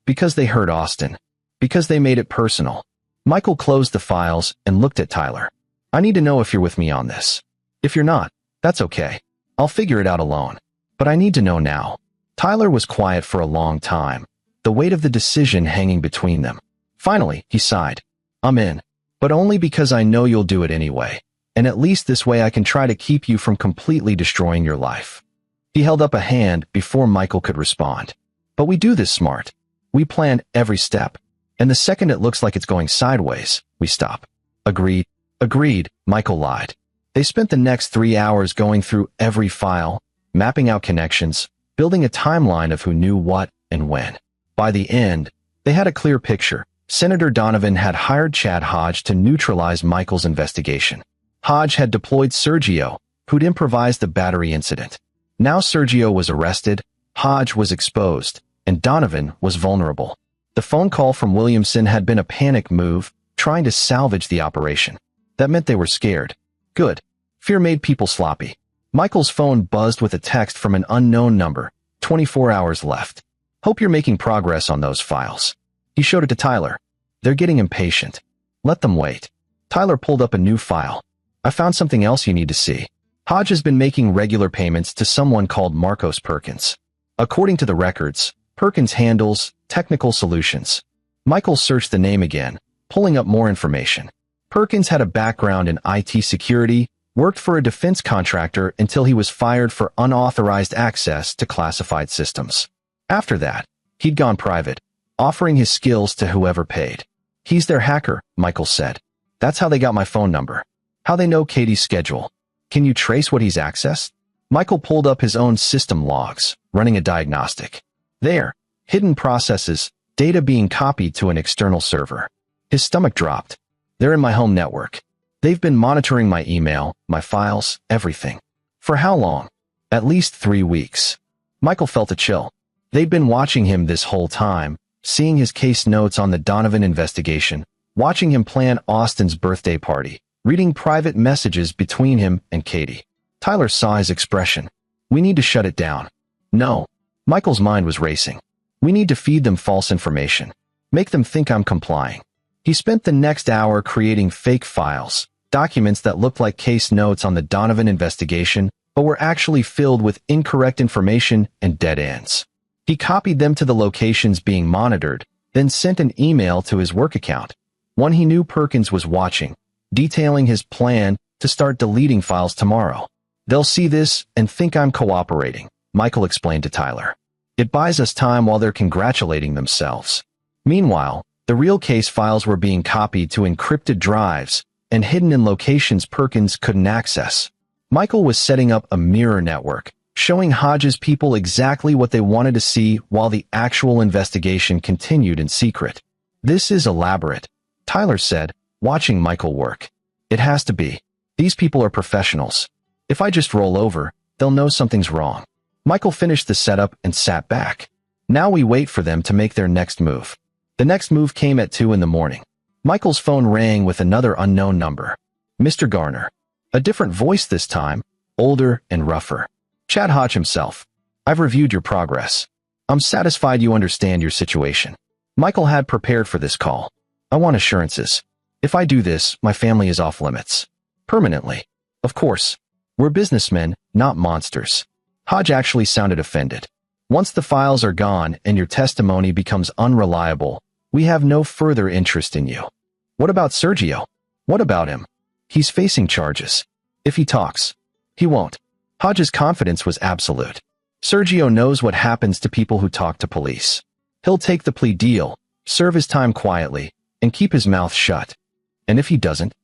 Because they hurt Austin. Because they made it personal. Michael closed the files and looked at Tyler. I need to know if you're with me on this. If you're not, that's okay. I'll figure it out alone. But I need to know now. Tyler was quiet for a long time, the weight of the decision hanging between them. Finally, he sighed. I'm in. But only because I know you'll do it anyway, and at least this way I can try to keep you from completely destroying your life. He held up a hand before Michael could respond. But we do this smart. We plan every step, and the second it looks like it's going sideways, we stop. Agreed. Agreed, Michael lied. They spent the next 3 hours going through every file, mapping out connections, building a timeline of who knew what and when. By the end, they had a clear picture. Senator Donovan had hired Chad Hodge to neutralize Michael's investigation. Hodge had deployed Sergio, who'd improvised the battery incident. Now Sergio was arrested, Hodge was exposed, and Donovan was vulnerable. The phone call from Williamson had been a panic move, trying to salvage the operation. That meant they were scared. Good. Fear made people sloppy. Michael's phone buzzed with a text from an unknown number. 24 hours left. Hope you're making progress on those files. He showed it to Tyler. They're getting impatient. Let them wait. Tyler pulled up a new file. I found something else you need to see. Hodge has been making regular payments to someone called Marcos Perkins. According to the records, Perkins handles technical solutions. Michael searched the name again, pulling up more information. Perkins had a background in IT security, worked for a defense contractor until he was fired for unauthorized access to classified systems. After that, he'd gone private, offering his skills to whoever paid. He's their hacker, Michael said. That's how they got my phone number. How they know Katie's schedule. Can you trace what he's accessed? Michael pulled up his own system logs, running a diagnostic. There, hidden processes, data being copied to an external server. His stomach dropped. They're in my home network. They've been monitoring my email, my files, everything. For how long? At least 3 weeks. Michael felt a chill. They'd been watching him this whole time, seeing his case notes on the Donovan investigation, watching him plan Austin's birthday party, reading private messages between him and Katie. Tyler saw his expression. We need to shut it down. No. Michael's mind was racing. We need to feed them false information. Make them think I'm complying. He spent the next hour creating fake files, documents that looked like case notes on the Donovan investigation, but were actually filled with incorrect information and dead ends. He copied them to the locations being monitored, then sent an email to his work account, one he knew Perkins was watching, detailing his plan to start deleting files tomorrow. "They'll see this and think I'm cooperating," Michael explained to Tyler. "It buys us time while they're congratulating themselves." Meanwhile, the real case files were being copied to encrypted drives and hidden in locations Perkins couldn't access. Michael was setting up a mirror network, showing Hodges' people exactly what they wanted to see while the actual investigation continued in secret. "This is elaborate," Tyler said, watching Michael work. "It has to be. These people are professionals. If I just roll over, they'll know something's wrong." Michael finished the setup and sat back. Now we wait for them to make their next move. The next move came at 2 in the morning. Michael's phone rang with another unknown number. Mr. Garner. A different voice this time, older and rougher. Chad Hodge himself. "I've reviewed your progress. I'm satisfied you understand your situation." Michael had prepared for this call. "I want assurances. If I do this, my family is off limits. Permanently. Of course. We're businessmen, not monsters." Hodge actually sounded offended. "Once the files are gone and your testimony becomes unreliable, we have no further interest in you." "What about Sergio?" "What about him? He's facing charges. If he talks." "He won't." Hodge's confidence was absolute. "Sergio knows what happens to people who talk to police. He'll take the plea deal, serve his time quietly, and keep his mouth shut. And if he doesn't,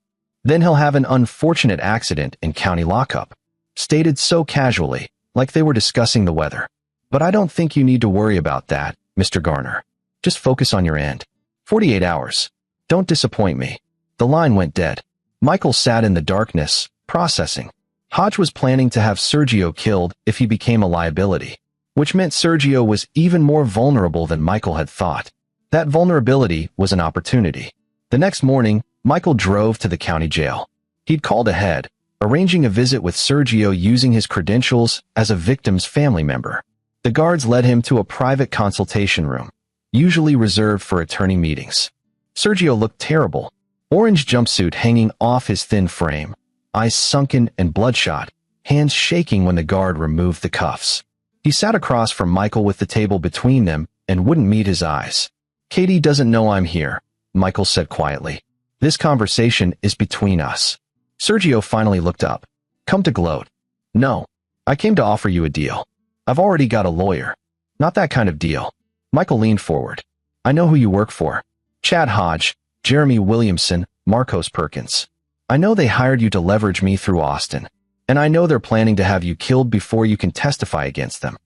then he'll have an unfortunate accident in county lockup." Stated so casually, like they were discussing the weather. "But I don't think you need to worry about that, Mr. Garner. Just focus on your end. 48 hours. Don't disappoint me." The line went dead. Michael sat in the darkness, processing. Hodge was planning to have Sergio killed if he became a liability, which meant Sergio was even more vulnerable than Michael had thought. That vulnerability was an opportunity. The next morning, Michael drove to the county jail. He'd called ahead, arranging a visit with Sergio using his credentials as a victim's family member. The guards led him to a private consultation room, usually reserved for attorney meetings. Sergio looked terrible. Orange jumpsuit hanging off his thin frame, eyes sunken and bloodshot, hands shaking when the guard removed the cuffs. He sat across from Michael with the table between them and wouldn't meet his eyes. "Katie doesn't know I'm here," Michael said quietly. "This conversation is between us." Sergio finally looked up. "Come to gloat." "No. I came to offer you a deal. I've already got a lawyer." "Not that kind of deal." Michael leaned forward. "I know who you work for. Chad Hodge, Jeremy Williamson, Marcos Perkins. I know they hired you to leverage me through Austin, and I know they're planning to have you killed before you can testify against them."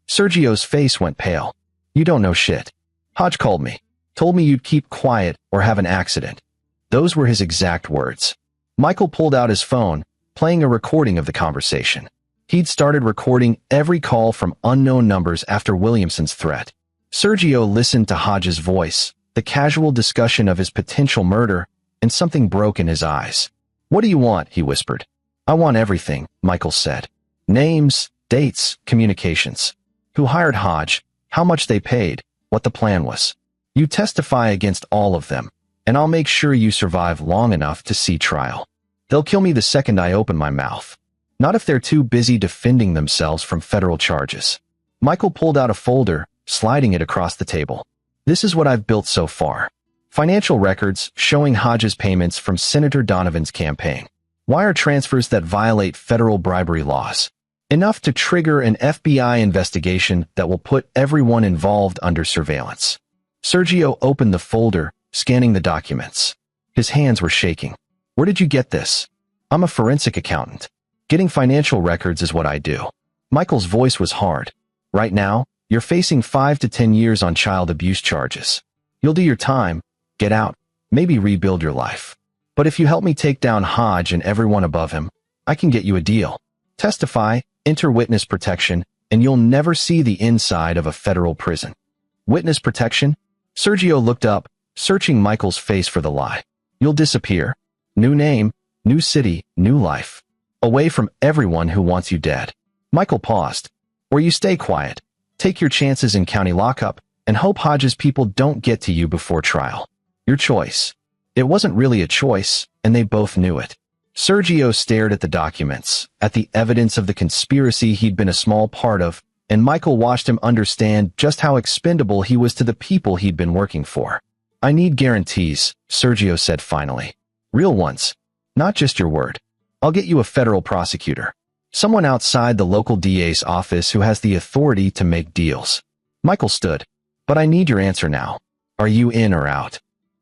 Sergio's face went pale. "You don't know shit. Hodge called me. Told me you'd keep quiet or have an accident." Those were his exact words. Michael pulled out his phone, playing a recording of the conversation. He'd started recording every call from unknown numbers after Williamson's threat. Sergio listened to Hodge's voice, the casual discussion of his potential murder, and something broke in his eyes. "What do you want?" he whispered. "I want everything," Michael said. "Names, dates, communications. Who hired Hodge, how much they paid, what the plan was. You testify against all of them, and I'll make sure you survive long enough to see trial. They'll kill me the second I open my mouth. Not if they're too busy defending themselves from federal charges." Michael pulled out a folder, sliding it across the table. "This is what I've built so far. Financial records showing Hodge's payments from Senator Donovan's campaign. Wire transfers that violate federal bribery laws. Enough to trigger an FBI investigation that will put everyone involved under surveillance." Sergio opened the folder, scanning the documents. His hands were shaking. "Where did you get this?" "I'm a forensic accountant. Getting financial records is what I do." Michael's voice was hard. "Right now, you're facing 5 to 10 years on child abuse charges. You'll do your time, get out, maybe rebuild your life. But if you help me take down Hodge and everyone above him, I can get you a deal. Testify, enter witness protection, and you'll never see the inside of a federal prison." "Witness protection?" Sergio looked up, searching Michael's face for the lie. "You'll disappear. New name, new city, new life. Away from everyone who wants you dead." Michael paused. "Or you stay quiet, take your chances in county lockup, and hope Hodge's people don't get to you before trial. Your choice." It wasn't really a choice, and they both knew it. Sergio stared at the documents, at the evidence of the conspiracy he'd been a small part of, and Michael watched him understand just how expendable he was to the people he'd been working for. I need guarantees, Sergio said finally. Real ones. Not just your word. I'll get you a federal prosecutor. Someone outside the local DA's office who has the authority to make deals. Michael stood. But I need your answer now. Are you in or out?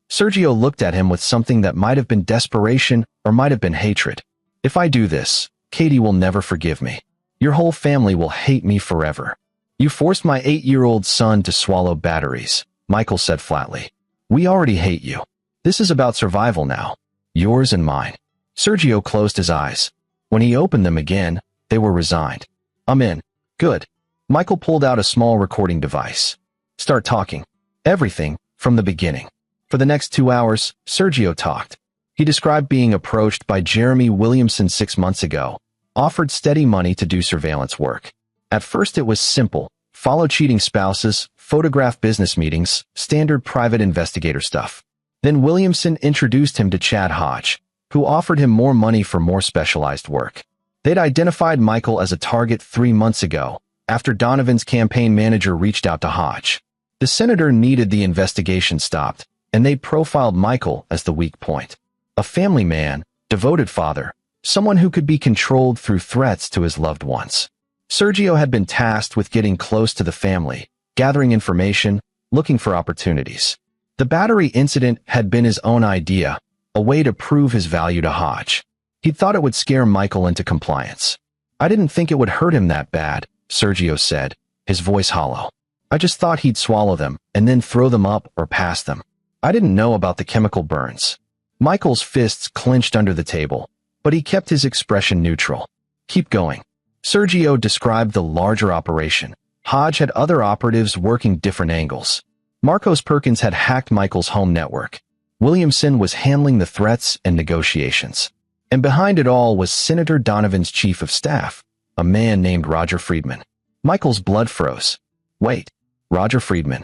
Sergio looked at him with something that might have been desperation or might have been hatred. If I do this, Katie will never forgive me. Your whole family will hate me forever. You forced my 8-year-old son to swallow batteries, Michael said flatly. We already hate you. This is about survival now. Yours and mine. Sergio closed his eyes. When he opened them again, they were resigned. I'm in. Good. Michael pulled out a small recording device. Start talking. Everything, from the beginning. For the next 2 hours, Sergio talked. He described being approached by Jeremy Williamson 6 months ago, offered steady money to do surveillance work. At first it was simple. Follow cheating spouses, photograph business meetings, standard private investigator stuff. Then Williamson introduced him to Chad Hodge, who offered him more money for more specialized work. They'd identified Michael as a target 3 months ago, after Donovan's campaign manager reached out to Hodge. The senator needed the investigation stopped, and they profiled Michael as the weak point. A family man, devoted father, someone who could be controlled through threats to his loved ones. Sergio had been tasked with getting close to the family, gathering information, looking for opportunities. The battery incident had been his own idea, a way to prove his value to Hodge. He'd thought it would scare Michael into compliance. I didn't think it would hurt him that bad, Sergio said, his voice hollow. I just thought he'd swallow them and then throw them up or pass them. I didn't know about the chemical burns. Michael's fists clenched under the table, but he kept his expression neutral. Keep going. Sergio described the larger operation. Hodge had other operatives working different angles. Marcos Perkins had hacked Michael's home network. Williamson was handling the threats and negotiations. And behind it all was Senator Donovan's chief of staff, a man named Roger Friedman. Michael's blood froze. Wait, Roger Friedman?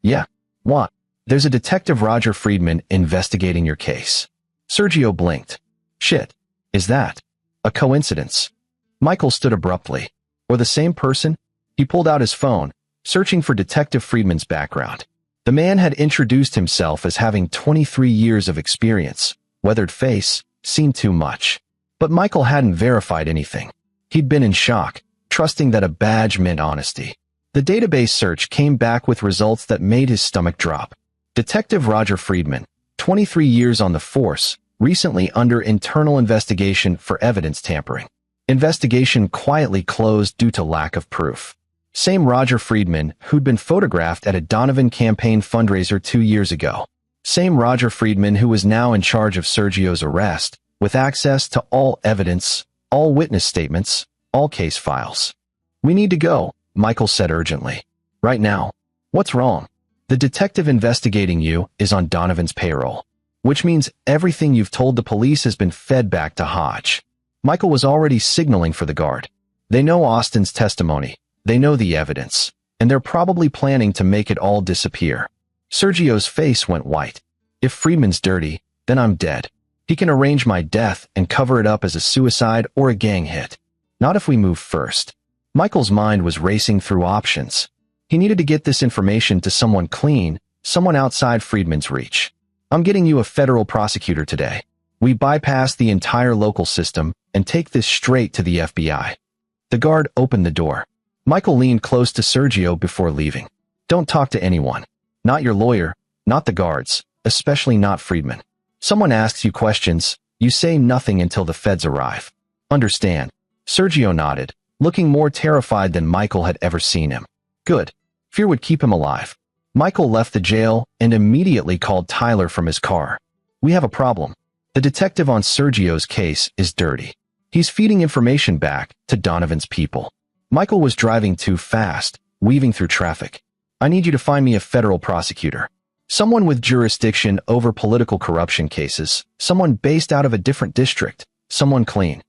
Yeah, what? There's a detective Roger Friedman investigating your case. Sergio blinked. Shit, is that a coincidence? Michael stood abruptly. Or the same person? He pulled out his phone, searching for Detective Friedman's background. The man had introduced himself as having 23 years of experience. Weathered face, seen too much. But Michael hadn't verified anything. He'd been in shock, trusting that a badge meant honesty. The database search came back with results that made his stomach drop. Detective Roger Friedman, 23 years on the force, recently under internal investigation for evidence tampering. Investigation quietly closed due to lack of proof. Same Roger Friedman who'd been photographed at a Donovan campaign fundraiser 2 years ago. Same Roger Friedman who was now in charge of Sergio's arrest, with access to all evidence, all witness statements, all case files. We need to go, Michael said urgently. Right now. What's wrong? The detective investigating you is on Donovan's payroll, which means everything you've told the police has been fed back to Hodge. Michael was already signaling for the guard. They know Austin's testimony, they know the evidence, and they're probably planning to make it all disappear. Sergio's face went white. If Friedman's dirty, then I'm dead. He can arrange my death and cover it up as a suicide or a gang hit. Not if we move first. Michael's mind was racing through options. He needed to get this information to someone clean, someone outside Friedman's reach. I'm getting you a federal prosecutor today. We bypass the entire local system and take this straight to the FBI. The guard opened the door. Michael leaned close to Sergio before leaving. Don't talk to anyone. Not your lawyer, not the guards, especially not Friedman. Someone asks you questions, you say nothing until the feds arrive. Understand? Sergio nodded, looking more terrified than Michael had ever seen him. Good. Fear would keep him alive. Michael left the jail and immediately called Tyler from his car. We have a problem. The detective on Sergio's case is dirty. He's feeding information back to Donovan's people. Michael was driving too fast, weaving through traffic. I need you to find me a federal prosecutor. Someone with jurisdiction over political corruption cases, someone based out of a different district, someone clean.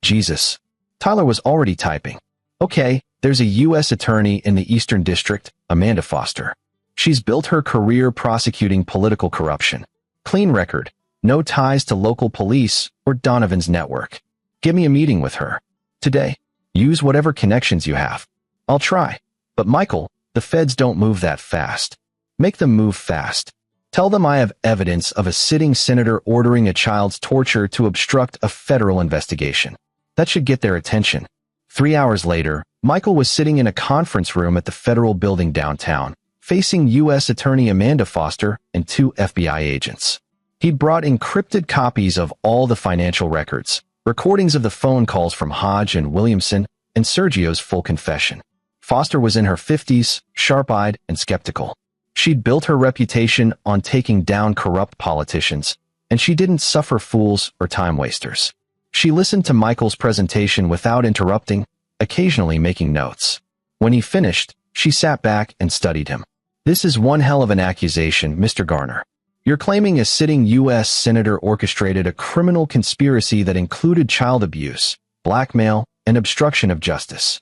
Jesus. Tyler was already typing. Okay, there's a U.S. attorney in the Eastern District, Amanda Foster. She's built her career prosecuting political corruption. Clean record. No ties to local police or Donovan's network. Give me a meeting with her. Today. Use whatever connections you have. I'll try. But Michael, the feds don't move that fast. Make them move fast. Tell them I have evidence of a sitting senator ordering a child's torture to obstruct a federal investigation. That should get their attention. 3 hours later, Michael was sitting in a conference room at the federal building downtown, facing U.S. Attorney Amanda Foster and 2 FBI agents. He'd brought encrypted copies of all the financial records, recordings of the phone calls from Hodge and Williamson, and Sergio's full confession. Foster was in her 50s, sharp-eyed and skeptical. She'd built her reputation on taking down corrupt politicians, and she didn't suffer fools or time wasters. She listened to Michael's presentation without interrupting, occasionally making notes. When he finished, she sat back and studied him. This is one hell of an accusation, Mr. Garner. You're claiming a sitting U.S. senator orchestrated a criminal conspiracy that included child abuse, blackmail, and obstruction of justice.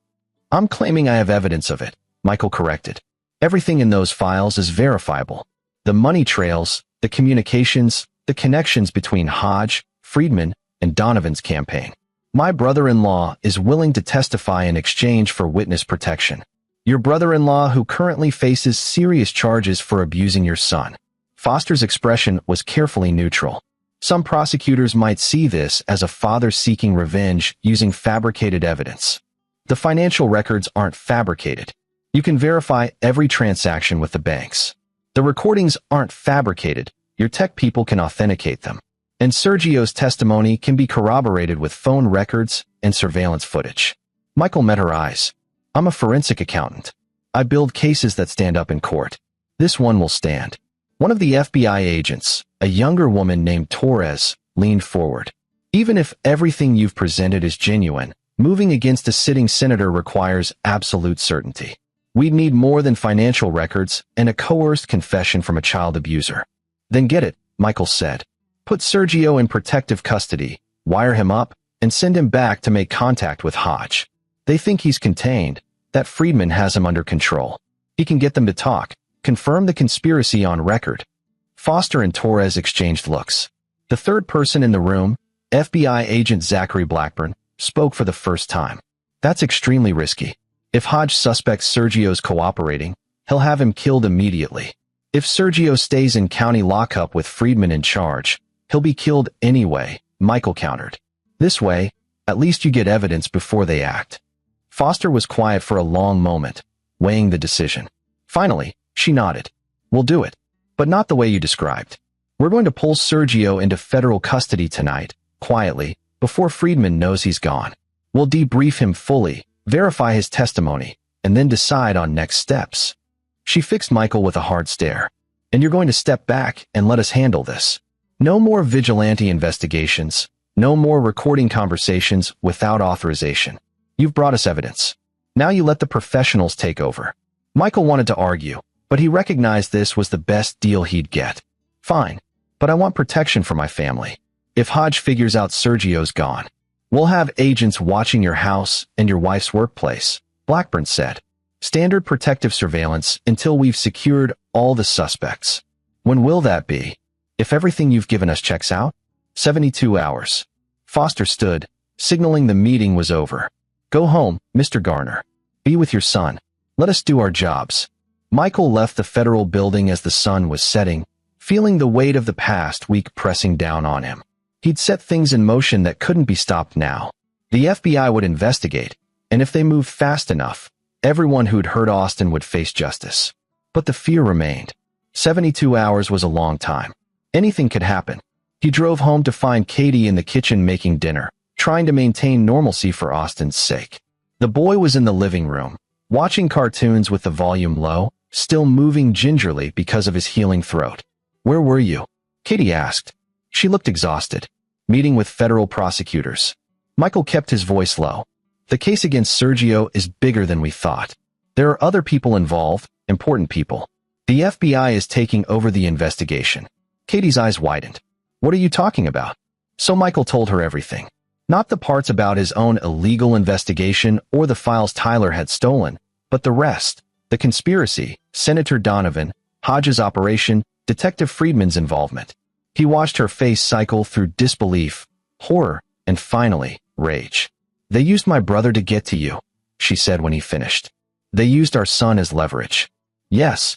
I'm claiming I have evidence of it, Michael corrected. Everything in those files is verifiable. The money trails, the communications, the connections between Hodge, Friedman, and Donovan's campaign. My brother-in-law is willing to testify in exchange for witness protection. Your brother-in-law who currently faces serious charges for abusing your son. Foster's expression was carefully neutral. Some prosecutors might see this as a father seeking revenge using fabricated evidence. The financial records aren't fabricated. You can verify every transaction with the banks. The recordings aren't fabricated. Your tech people can authenticate them. And Sergio's testimony can be corroborated with phone records and surveillance footage. Michael met her eyes. I'm a forensic accountant. I build cases that stand up in court. This one will stand. One of the FBI agents, a younger woman named Torres, leaned forward. Even if everything you've presented is genuine, moving against a sitting senator requires absolute certainty. We'd need more than financial records and a coerced confession from a child abuser. Then get it, Michael said. Put Sergio in protective custody, wire him up, and send him back to make contact with Hodge. They think he's contained, that Friedman has him under control. He can get them to talk, confirm the conspiracy on record. Foster and Torres exchanged looks. The third person in the room, FBI agent Zachary Blackburn, spoke for the first time. That's extremely risky. If Hodge suspects Sergio's cooperating, he'll have him killed immediately. If Sergio stays in county lockup with Friedman in charge, he'll be killed anyway, Michael countered. This way, at least you get evidence before they act. Foster was quiet for a long moment, weighing the decision. Finally, she nodded. We'll do it, but not the way you described. We're going to pull Sergio into federal custody tonight, quietly, before Friedman knows he's gone. We'll debrief him fully, verify his testimony, and then decide on next steps. She fixed Michael with a hard stare. And you're going to step back and let us handle this. No more vigilante investigations, no more recording conversations without authorization. You've brought us evidence. Now you let the professionals take over. Michael wanted to argue, but he recognized this was the best deal he'd get. Fine, but I want protection for my family. If Hodge figures out Sergio's gone, we'll have agents watching your house and your wife's workplace, Blackburn said. Standard protective surveillance until we've secured all the suspects. When will that be? If everything you've given us checks out? 72 hours. Foster stood, signaling the meeting was over. Go home, Mr. Garner. Be with your son. Let us do our jobs. Michael left the federal building as the sun was setting, feeling the weight of the past week pressing down on him. He'd set things in motion that couldn't be stopped now. The FBI would investigate, and if they moved fast enough, everyone who'd hurt Austin would face justice. But the fear remained. 72 hours was a long time. Anything could happen. He drove home to find Katie in the kitchen making dinner, trying to maintain normalcy for Austin's sake. The boy was in the living room, watching cartoons with the volume low, still moving gingerly because of his healing throat. Where were you? Katie asked. She looked exhausted. Meeting with federal prosecutors. Michael kept his voice low. The case against Sergio is bigger than we thought. There are other people involved, important people. The FBI is taking over the investigation. Katie's eyes widened. What are you talking about? So Michael told her everything. Not the parts about his own illegal investigation or the files Tyler had stolen, but the rest. The conspiracy, Senator Donovan, Hodge's operation, Detective Friedman's involvement. He watched her face cycle through disbelief, horror, and finally, rage. "They used my brother to get to you," she said when he finished. "They used our son as leverage." "Yes."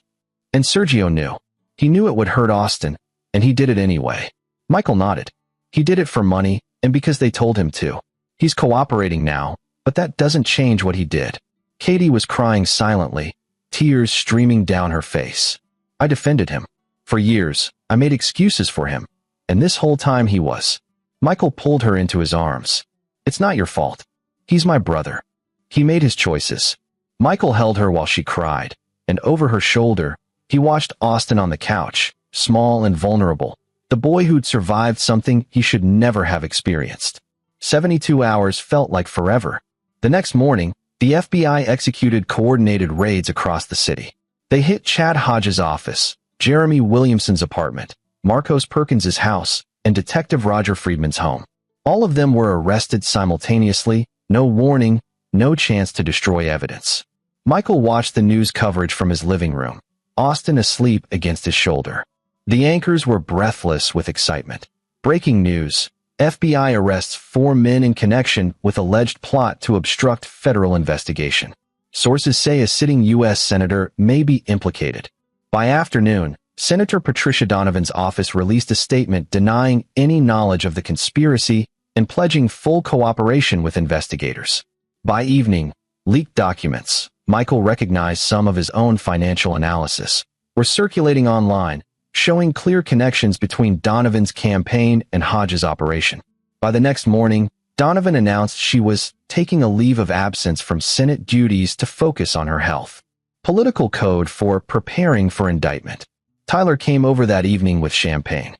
And Sergio knew. He knew it would hurt Austin, and he did it anyway. Michael nodded. He did it for money, and because they told him to. He's cooperating now, but that doesn't change what he did. Katie was crying silently, tears streaming down her face. "I defended him. For years, I made excuses for him, and this whole time he was." Michael pulled her into his arms. "It's not your fault. He's my brother. He made his choices." Michael held her while she cried, and over her shoulder, he watched Austin on the couch, small and vulnerable, the boy who'd survived something he should never have experienced. 72 hours felt like forever. The next morning, the FBI executed coordinated raids across the city. They hit Chad Hodges' office, Jeremy Williamson's apartment, Marcos Perkins's house, and Detective Roger Friedman's home. All of them were arrested simultaneously, no warning, no chance to destroy evidence. Michael watched the news coverage from his living room, Austin asleep against his shoulder. The anchors were breathless with excitement. Breaking news: FBI arrests 4 men in connection with alleged plot to obstruct federal investigation. Sources say a sitting U.S. senator may be implicated. By afternoon, Senator Patricia Donovan's office released a statement denying any knowledge of the conspiracy and pledging full cooperation with investigators. By evening, leaked documents, Michael recognized some of his own financial analysis, were circulating online, showing clear connections between Donovan's campaign and Hodges' operation. By the next morning, Donovan announced she was taking a leave of absence from Senate duties to focus on her health. Political code for preparing for indictment. Tyler came over that evening with champagne.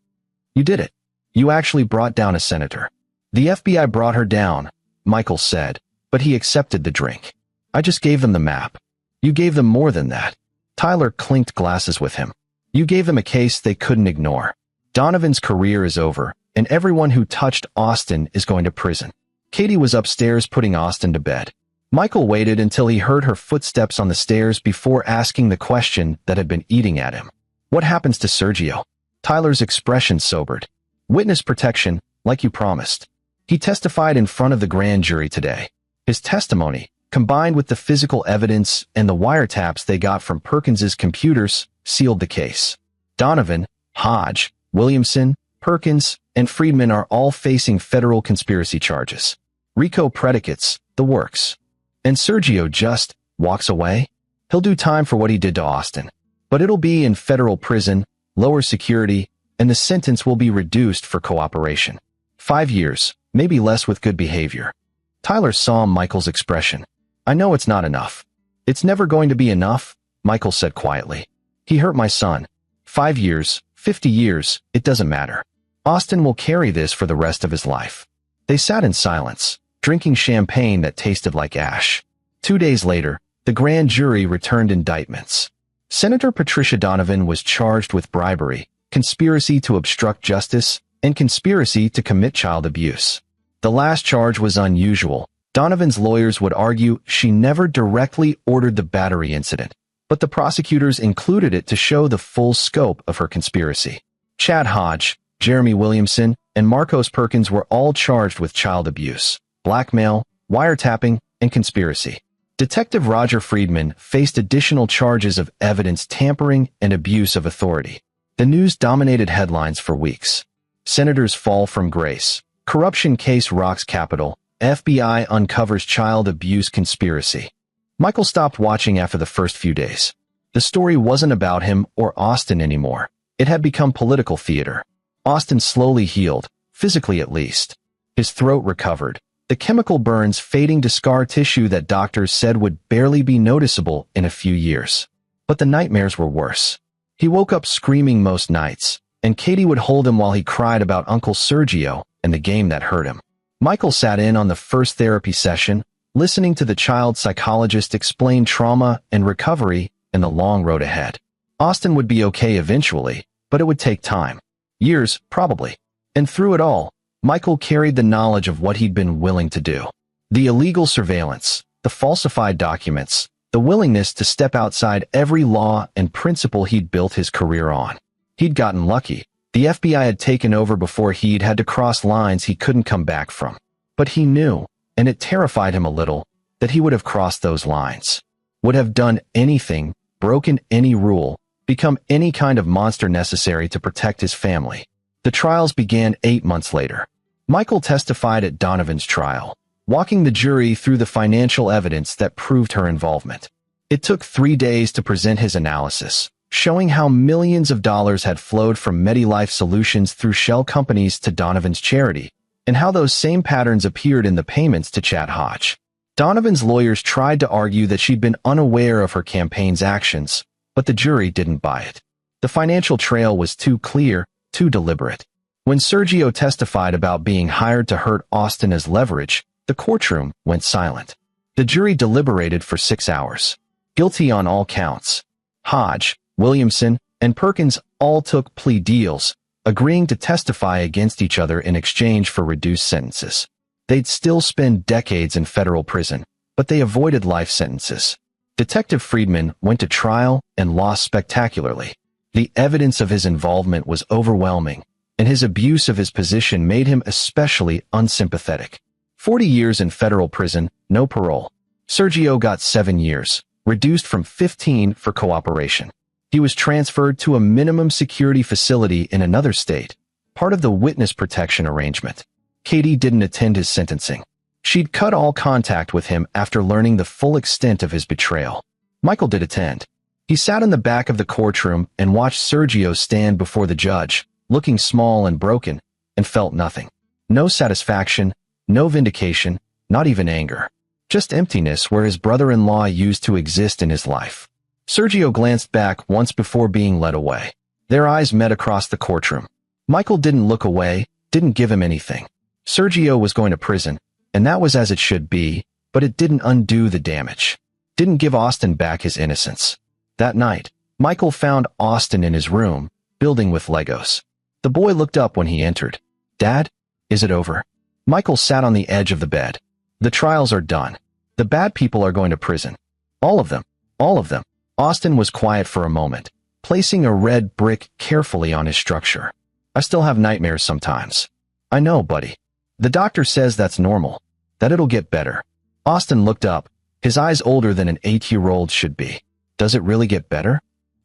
"You did it. You actually brought down a senator." "The FBI brought her down," Michael said, but he accepted the drink. "I just gave them the map." "You gave them more than that." Tyler clinked glasses with him. "You gave them a case they couldn't ignore. Donovan's career is over, and everyone who touched Austin is going to prison." Katie was upstairs putting Austin to bed. Michael waited until he heard her footsteps on the stairs before asking the question that had been eating at him. "What happens to Sergio?" Tyler's expression sobered. "Witness protection, like you promised. He testified in front of the grand jury today. His testimony, combined with the physical evidence and the wiretaps they got from Perkins's computers, sealed the case. Donovan, Hodge, Williamson, Perkins, and Friedman are all facing federal conspiracy charges. RICO predicates, the works. And Sergio just walks away? He'll do time for what he did to Austin. But it'll be in federal prison, lower security, and the sentence will be reduced for cooperation. 5 years, maybe less with good behavior." Tyler saw Michael's expression. "I know it's not enough." "It's never going to be enough," Michael said quietly. "He hurt my son. 5 years, 50 years, it doesn't matter. Austin will carry this for the rest of his life." They sat in silence, drinking champagne that tasted like ash. 2 days later, the grand jury returned indictments. Senator Patricia Donovan was charged with bribery, conspiracy to obstruct justice, and conspiracy to commit child abuse. The last charge was unusual. Donovan's lawyers would argue she never directly ordered the battery incident, but the prosecutors included it to show the full scope of her conspiracy. Chad Hodge, Jeremy Williamson, and Marcos Perkins were all charged with child abuse, blackmail, wiretapping, and conspiracy. Detective Roger Friedman faced additional charges of evidence tampering and abuse of authority. The news dominated headlines for weeks. Senators fall from grace. Corruption case rocks Capitol. FBI uncovers child abuse conspiracy. Michael stopped watching after the first few days. The story wasn't about him or Austin anymore. It had become political theater. Austin slowly healed, physically at least. His throat recovered, the chemical burns fading to scar tissue that doctors said would barely be noticeable in a few years. But the nightmares were worse. He woke up screaming most nights, and Katie would hold him while he cried about Uncle Sergio and the game that hurt him. Michael sat in on the first therapy session, listening to the child psychologist explain trauma and recovery and the long road ahead. Austin would be okay eventually, but it would take time. Years, probably. And through it all, Michael carried the knowledge of what he'd been willing to do. The illegal surveillance, the falsified documents, the willingness to step outside every law and principle he'd built his career on. He'd gotten lucky, The FBI had taken over before he'd had to cross lines he couldn't come back from. But he knew, and it terrified him a little, that he would have crossed those lines. Would have done anything, broken any rule, become any kind of monster necessary to protect his family. The trials began 8 months later. Michael testified at Donovan's trial, walking the jury through the financial evidence that proved her involvement. It took 3 days to present his analysis, showing how millions of dollars had flowed from MediLife Solutions through shell companies to Donovan's charity, and how those same patterns appeared in the payments to Chad Hodge. Donovan's lawyers tried to argue that she'd been unaware of her campaign's actions, but the jury didn't buy it. The financial trail was too clear, too deliberate. When Sergio testified about being hired to hurt Austin as leverage, the courtroom went silent. The jury deliberated for 6 hours. Guilty on all counts. Hodge, Williamson, and Perkins all took plea deals, agreeing to testify against each other in exchange for reduced sentences. They'd still spend decades in federal prison, but they avoided life sentences. Detective Friedman went to trial and lost spectacularly. The evidence of his involvement was overwhelming, and his abuse of his position made him especially unsympathetic. 40 years in federal prison, no parole. Sergio got 7 years, reduced from 15 for cooperation. He was transferred to a minimum security facility in another state, part of the witness protection arrangement. Katie didn't attend his sentencing. She'd cut all contact with him after learning the full extent of his betrayal. Michael did attend. He sat in the back of the courtroom and watched Sergio stand before the judge, looking small and broken, and felt nothing. No satisfaction, no vindication, not even anger. Just emptiness where his brother-in-law used to exist in his life. Sergio glanced back once before being led away. Their eyes met across the courtroom. Michael didn't look away, didn't give him anything. Sergio was going to prison, and that was as it should be, but it didn't undo the damage. Didn't give Austin back his innocence. That night, Michael found Austin in his room, building with Legos. The boy looked up when he entered. "Dad, is it over?" Michael sat on the edge of the bed. "The trials are done. The bad people are going to prison. All of them. All of them." Austin was quiet for a moment, placing a red brick carefully on his structure. "I still have nightmares sometimes." "I know, buddy. The doctor says that's normal, that it'll get better." Austin looked up, his eyes older than an 8-year-old should be. "Does it really get better?"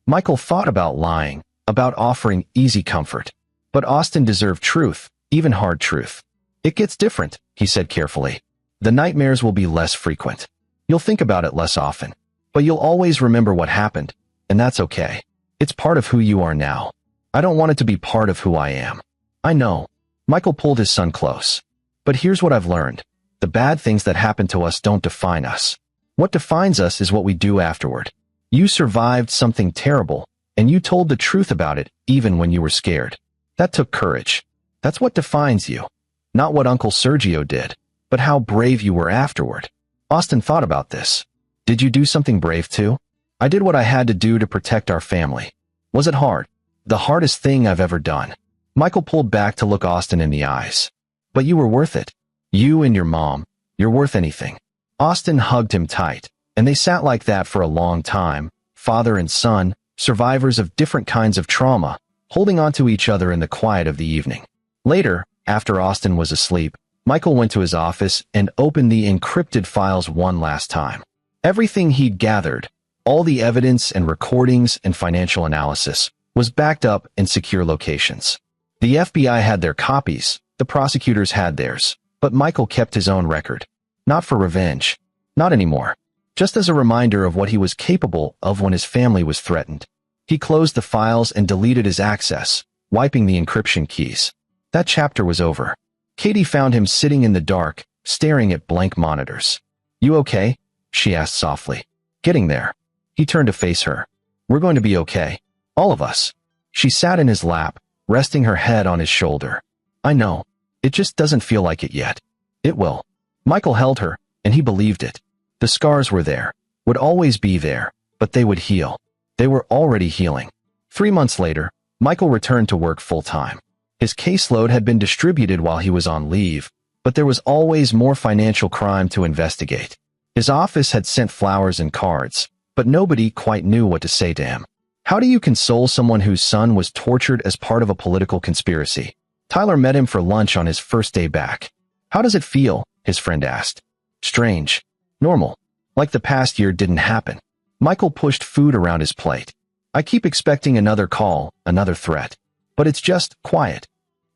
Michael thought about lying, about offering easy comfort. But Austin deserved truth, even hard truth. "It gets different," he said carefully. "The nightmares will be less frequent. You'll think about it less often. But you'll always remember what happened, and that's okay. It's part of who you are now. I don't want it to be part of who I am." "I know." Michael pulled his son close. "But here's what I've learned. The bad things that happen to us don't define us. What defines us is what we do afterward. You survived something terrible, and you told the truth about it even when you were scared. That took courage. That's what defines you. Not what Uncle Sergio did, but how brave you were afterward." Austin thought about this. "Did you do something brave too?" "I did what I had to do to protect our family." "Was it hard?" "The hardest thing I've ever done." Michael pulled back to look Austin in the eyes. "But you were worth it. You and your mom, you're worth anything." Austin hugged him tight, and they sat like that for a long time, father and son, survivors of different kinds of trauma, holding on to each other in the quiet of the evening. Later, after Austin was asleep, Michael went to his office and opened the encrypted files one last time. Everything he'd gathered, all the evidence and recordings and financial analysis, was backed up in secure locations. The FBI had their copies, the prosecutors had theirs, but Michael kept his own record. Not for revenge. Not anymore. Just as a reminder of what he was capable of when his family was threatened. He closed the files and deleted his access, wiping the encryption keys. That chapter was over. Katie found him sitting in the dark, staring at blank monitors. "You okay?" she asked softly. "Getting there." He turned to face her. "We're going to be okay. All of us." She sat in his lap, resting her head on his shoulder. "I know. It just doesn't feel like it yet. It will." Michael held her, and he believed it. The scars were there, would always be there, but they would heal. They were already healing. 3 months later, Michael returned to work full-time. His caseload had been distributed while he was on leave, but there was always more financial crime to investigate. His office had sent flowers and cards, but nobody quite knew what to say to him. How do you console someone whose son was tortured as part of a political conspiracy? Tyler met him for lunch on his first day back. How does it feel? His friend asked. Strange. Normal. Like the past year didn't happen. Michael pushed food around his plate. I keep expecting another call, another threat. But it's just quiet.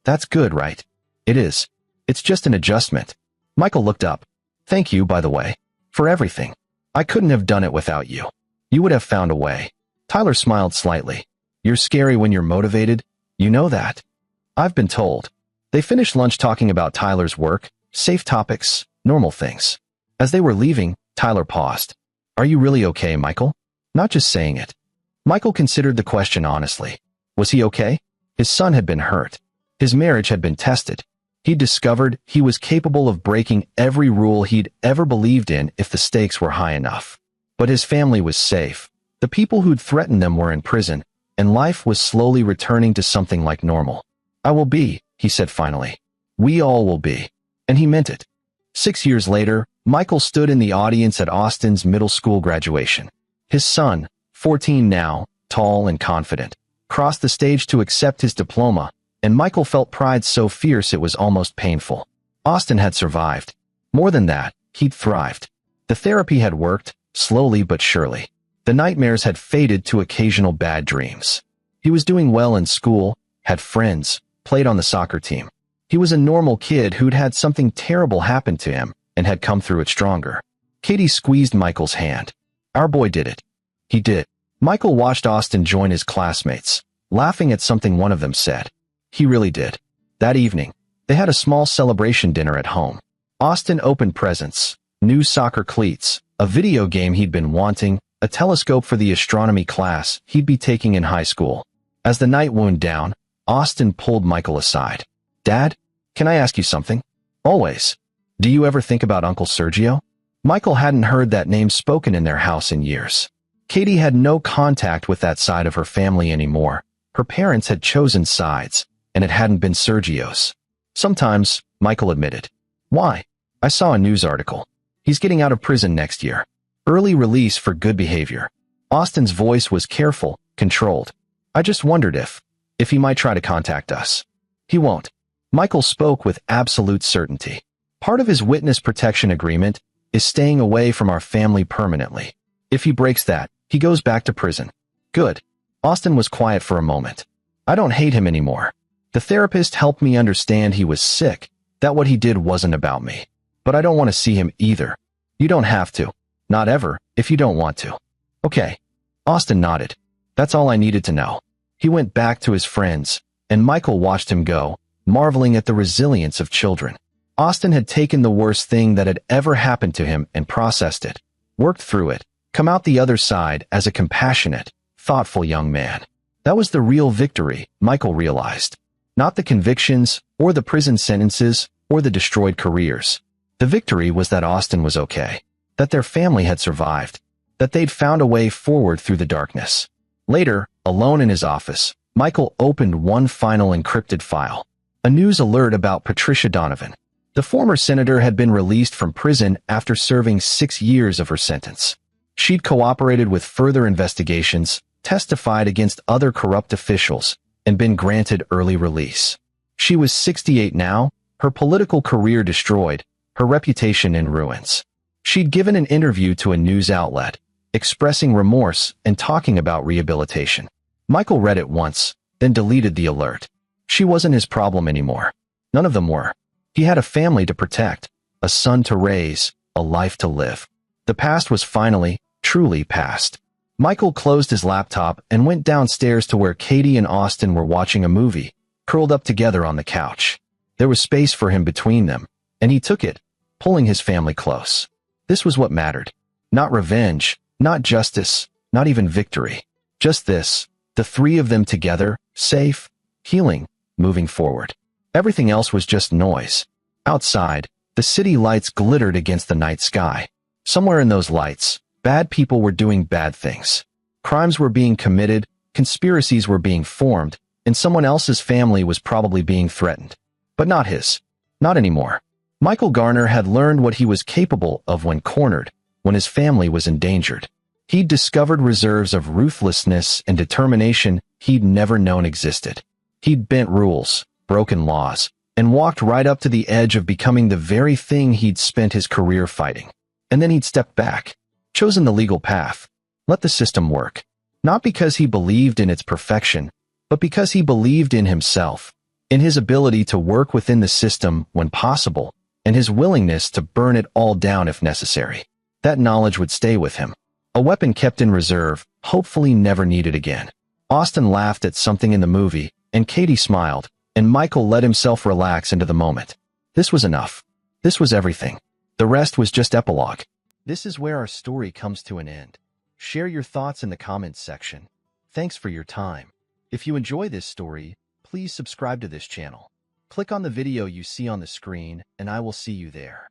That's good, right? It is. It's just an adjustment. Michael looked up. Thank you, by the way. For everything. I couldn't have done it without you. You would have found a way. Tyler smiled slightly. You're scary when you're motivated. You know that. I've been told. They finished lunch talking about Tyler's work, safe topics, normal things. As they were leaving, Tyler paused. Are you really okay, Michael? Not just saying it. Michael considered the question honestly. Was he okay? His son had been hurt. His marriage had been tested. He discovered he was capable of breaking every rule he'd ever believed in if the stakes were high enough. But his family was safe. The people who'd threatened them were in prison, and life was slowly returning to something like normal. I will be, he said finally. We all will be. And he meant it. 6 years later, Michael stood in the audience at Austin's middle school graduation. His son, 14 now, tall and confident, crossed the stage to accept his diploma, and Michael felt pride so fierce it was almost painful. Austin had survived. More than that, he'd thrived. The therapy had worked, slowly but surely. The nightmares had faded to occasional bad dreams. He was doing well in school, had friends, played on the soccer team. He was a normal kid who'd had something terrible happen to him and had come through it stronger. Katie squeezed Michael's hand. Our boy did it. He did. Michael watched Austin join his classmates, laughing at something one of them said. He really did. That evening, they had a small celebration dinner at home. Austin opened presents, new soccer cleats, a video game he'd been wanting, a telescope for the astronomy class he'd be taking in high school. As the night wound down, Austin pulled Michael aside. Dad, can I ask you something? Always. Do you ever think about Uncle Sergio? Michael hadn't heard that name spoken in their house in years. Katie had no contact with that side of her family anymore. Her parents had chosen sides, and it hadn't been Sergio's. Sometimes, Michael admitted. Why? I saw a news article. He's getting out of prison next year. Early release for good behavior. Austin's voice was careful, controlled. I just wondered if he might try to contact us. He won't. Michael spoke with absolute certainty. Part of his witness protection agreement is staying away from our family permanently. If he breaks that, he goes back to prison. Good. Austin was quiet for a moment. I don't hate him anymore. The therapist helped me understand he was sick, that what he did wasn't about me. But I don't want to see him either. You don't have to. Not ever, if you don't want to. Okay. Austin nodded. That's all I needed to know. He went back to his friends, and Michael watched him go, marveling at the resilience of children. Austin had taken the worst thing that had ever happened to him and processed it, worked through it, come out the other side as a compassionate, thoughtful young man. That was the real victory, Michael realized. Not the convictions, or the prison sentences, or the destroyed careers. The victory was that Austin was okay, that their family had survived, that they'd found a way forward through the darkness. Later, alone in his office, Michael opened one final encrypted file. A news alert about Patricia Donovan. The former senator had been released from prison after serving 6 years of her sentence. She'd cooperated with further investigations, testified against other corrupt officials, and been granted early release. She was 68 now, her political career destroyed, her reputation in ruins. She'd given an interview to a news outlet, expressing remorse and talking about rehabilitation. Michael read it once, then deleted the alert. She wasn't his problem anymore. None of them were. He had a family to protect, a son to raise, a life to live. The past was finally, truly past. Michael closed his laptop and went downstairs to where Katie and Austin were watching a movie, curled up together on the couch. There was space for him between them, and he took it, pulling his family close. This was what mattered. Not revenge, not justice, not even victory. Just this, the three of them together, safe, healing, moving forward. Everything else was just noise. Outside, the city lights glittered against the night sky. Somewhere in those lights, bad people were doing bad things. Crimes were being committed, conspiracies were being formed, and someone else's family was probably being threatened. But not his. Not anymore. Michael Garner had learned what he was capable of when cornered, when his family was endangered. He'd discovered reserves of ruthlessness and determination he'd never known existed. He'd bent rules, broken laws, and walked right up to the edge of becoming the very thing he'd spent his career fighting. And then he'd stepped back, chosen the legal path, let the system work. Not because he believed in its perfection, but because he believed in himself, in his ability to work within the system when possible, and his willingness to burn it all down if necessary. That knowledge would stay with him. A weapon kept in reserve, hopefully never needed again. Austin laughed at something in the movie, and Katie smiled, and Michael let himself relax into the moment. This was enough. This was everything. The rest was just epilogue. This is where our story comes to an end. Share your thoughts in the comments section. Thanks for your time. If you enjoy this story, please subscribe to this channel. Click on the video you see on the screen, and I will see you there.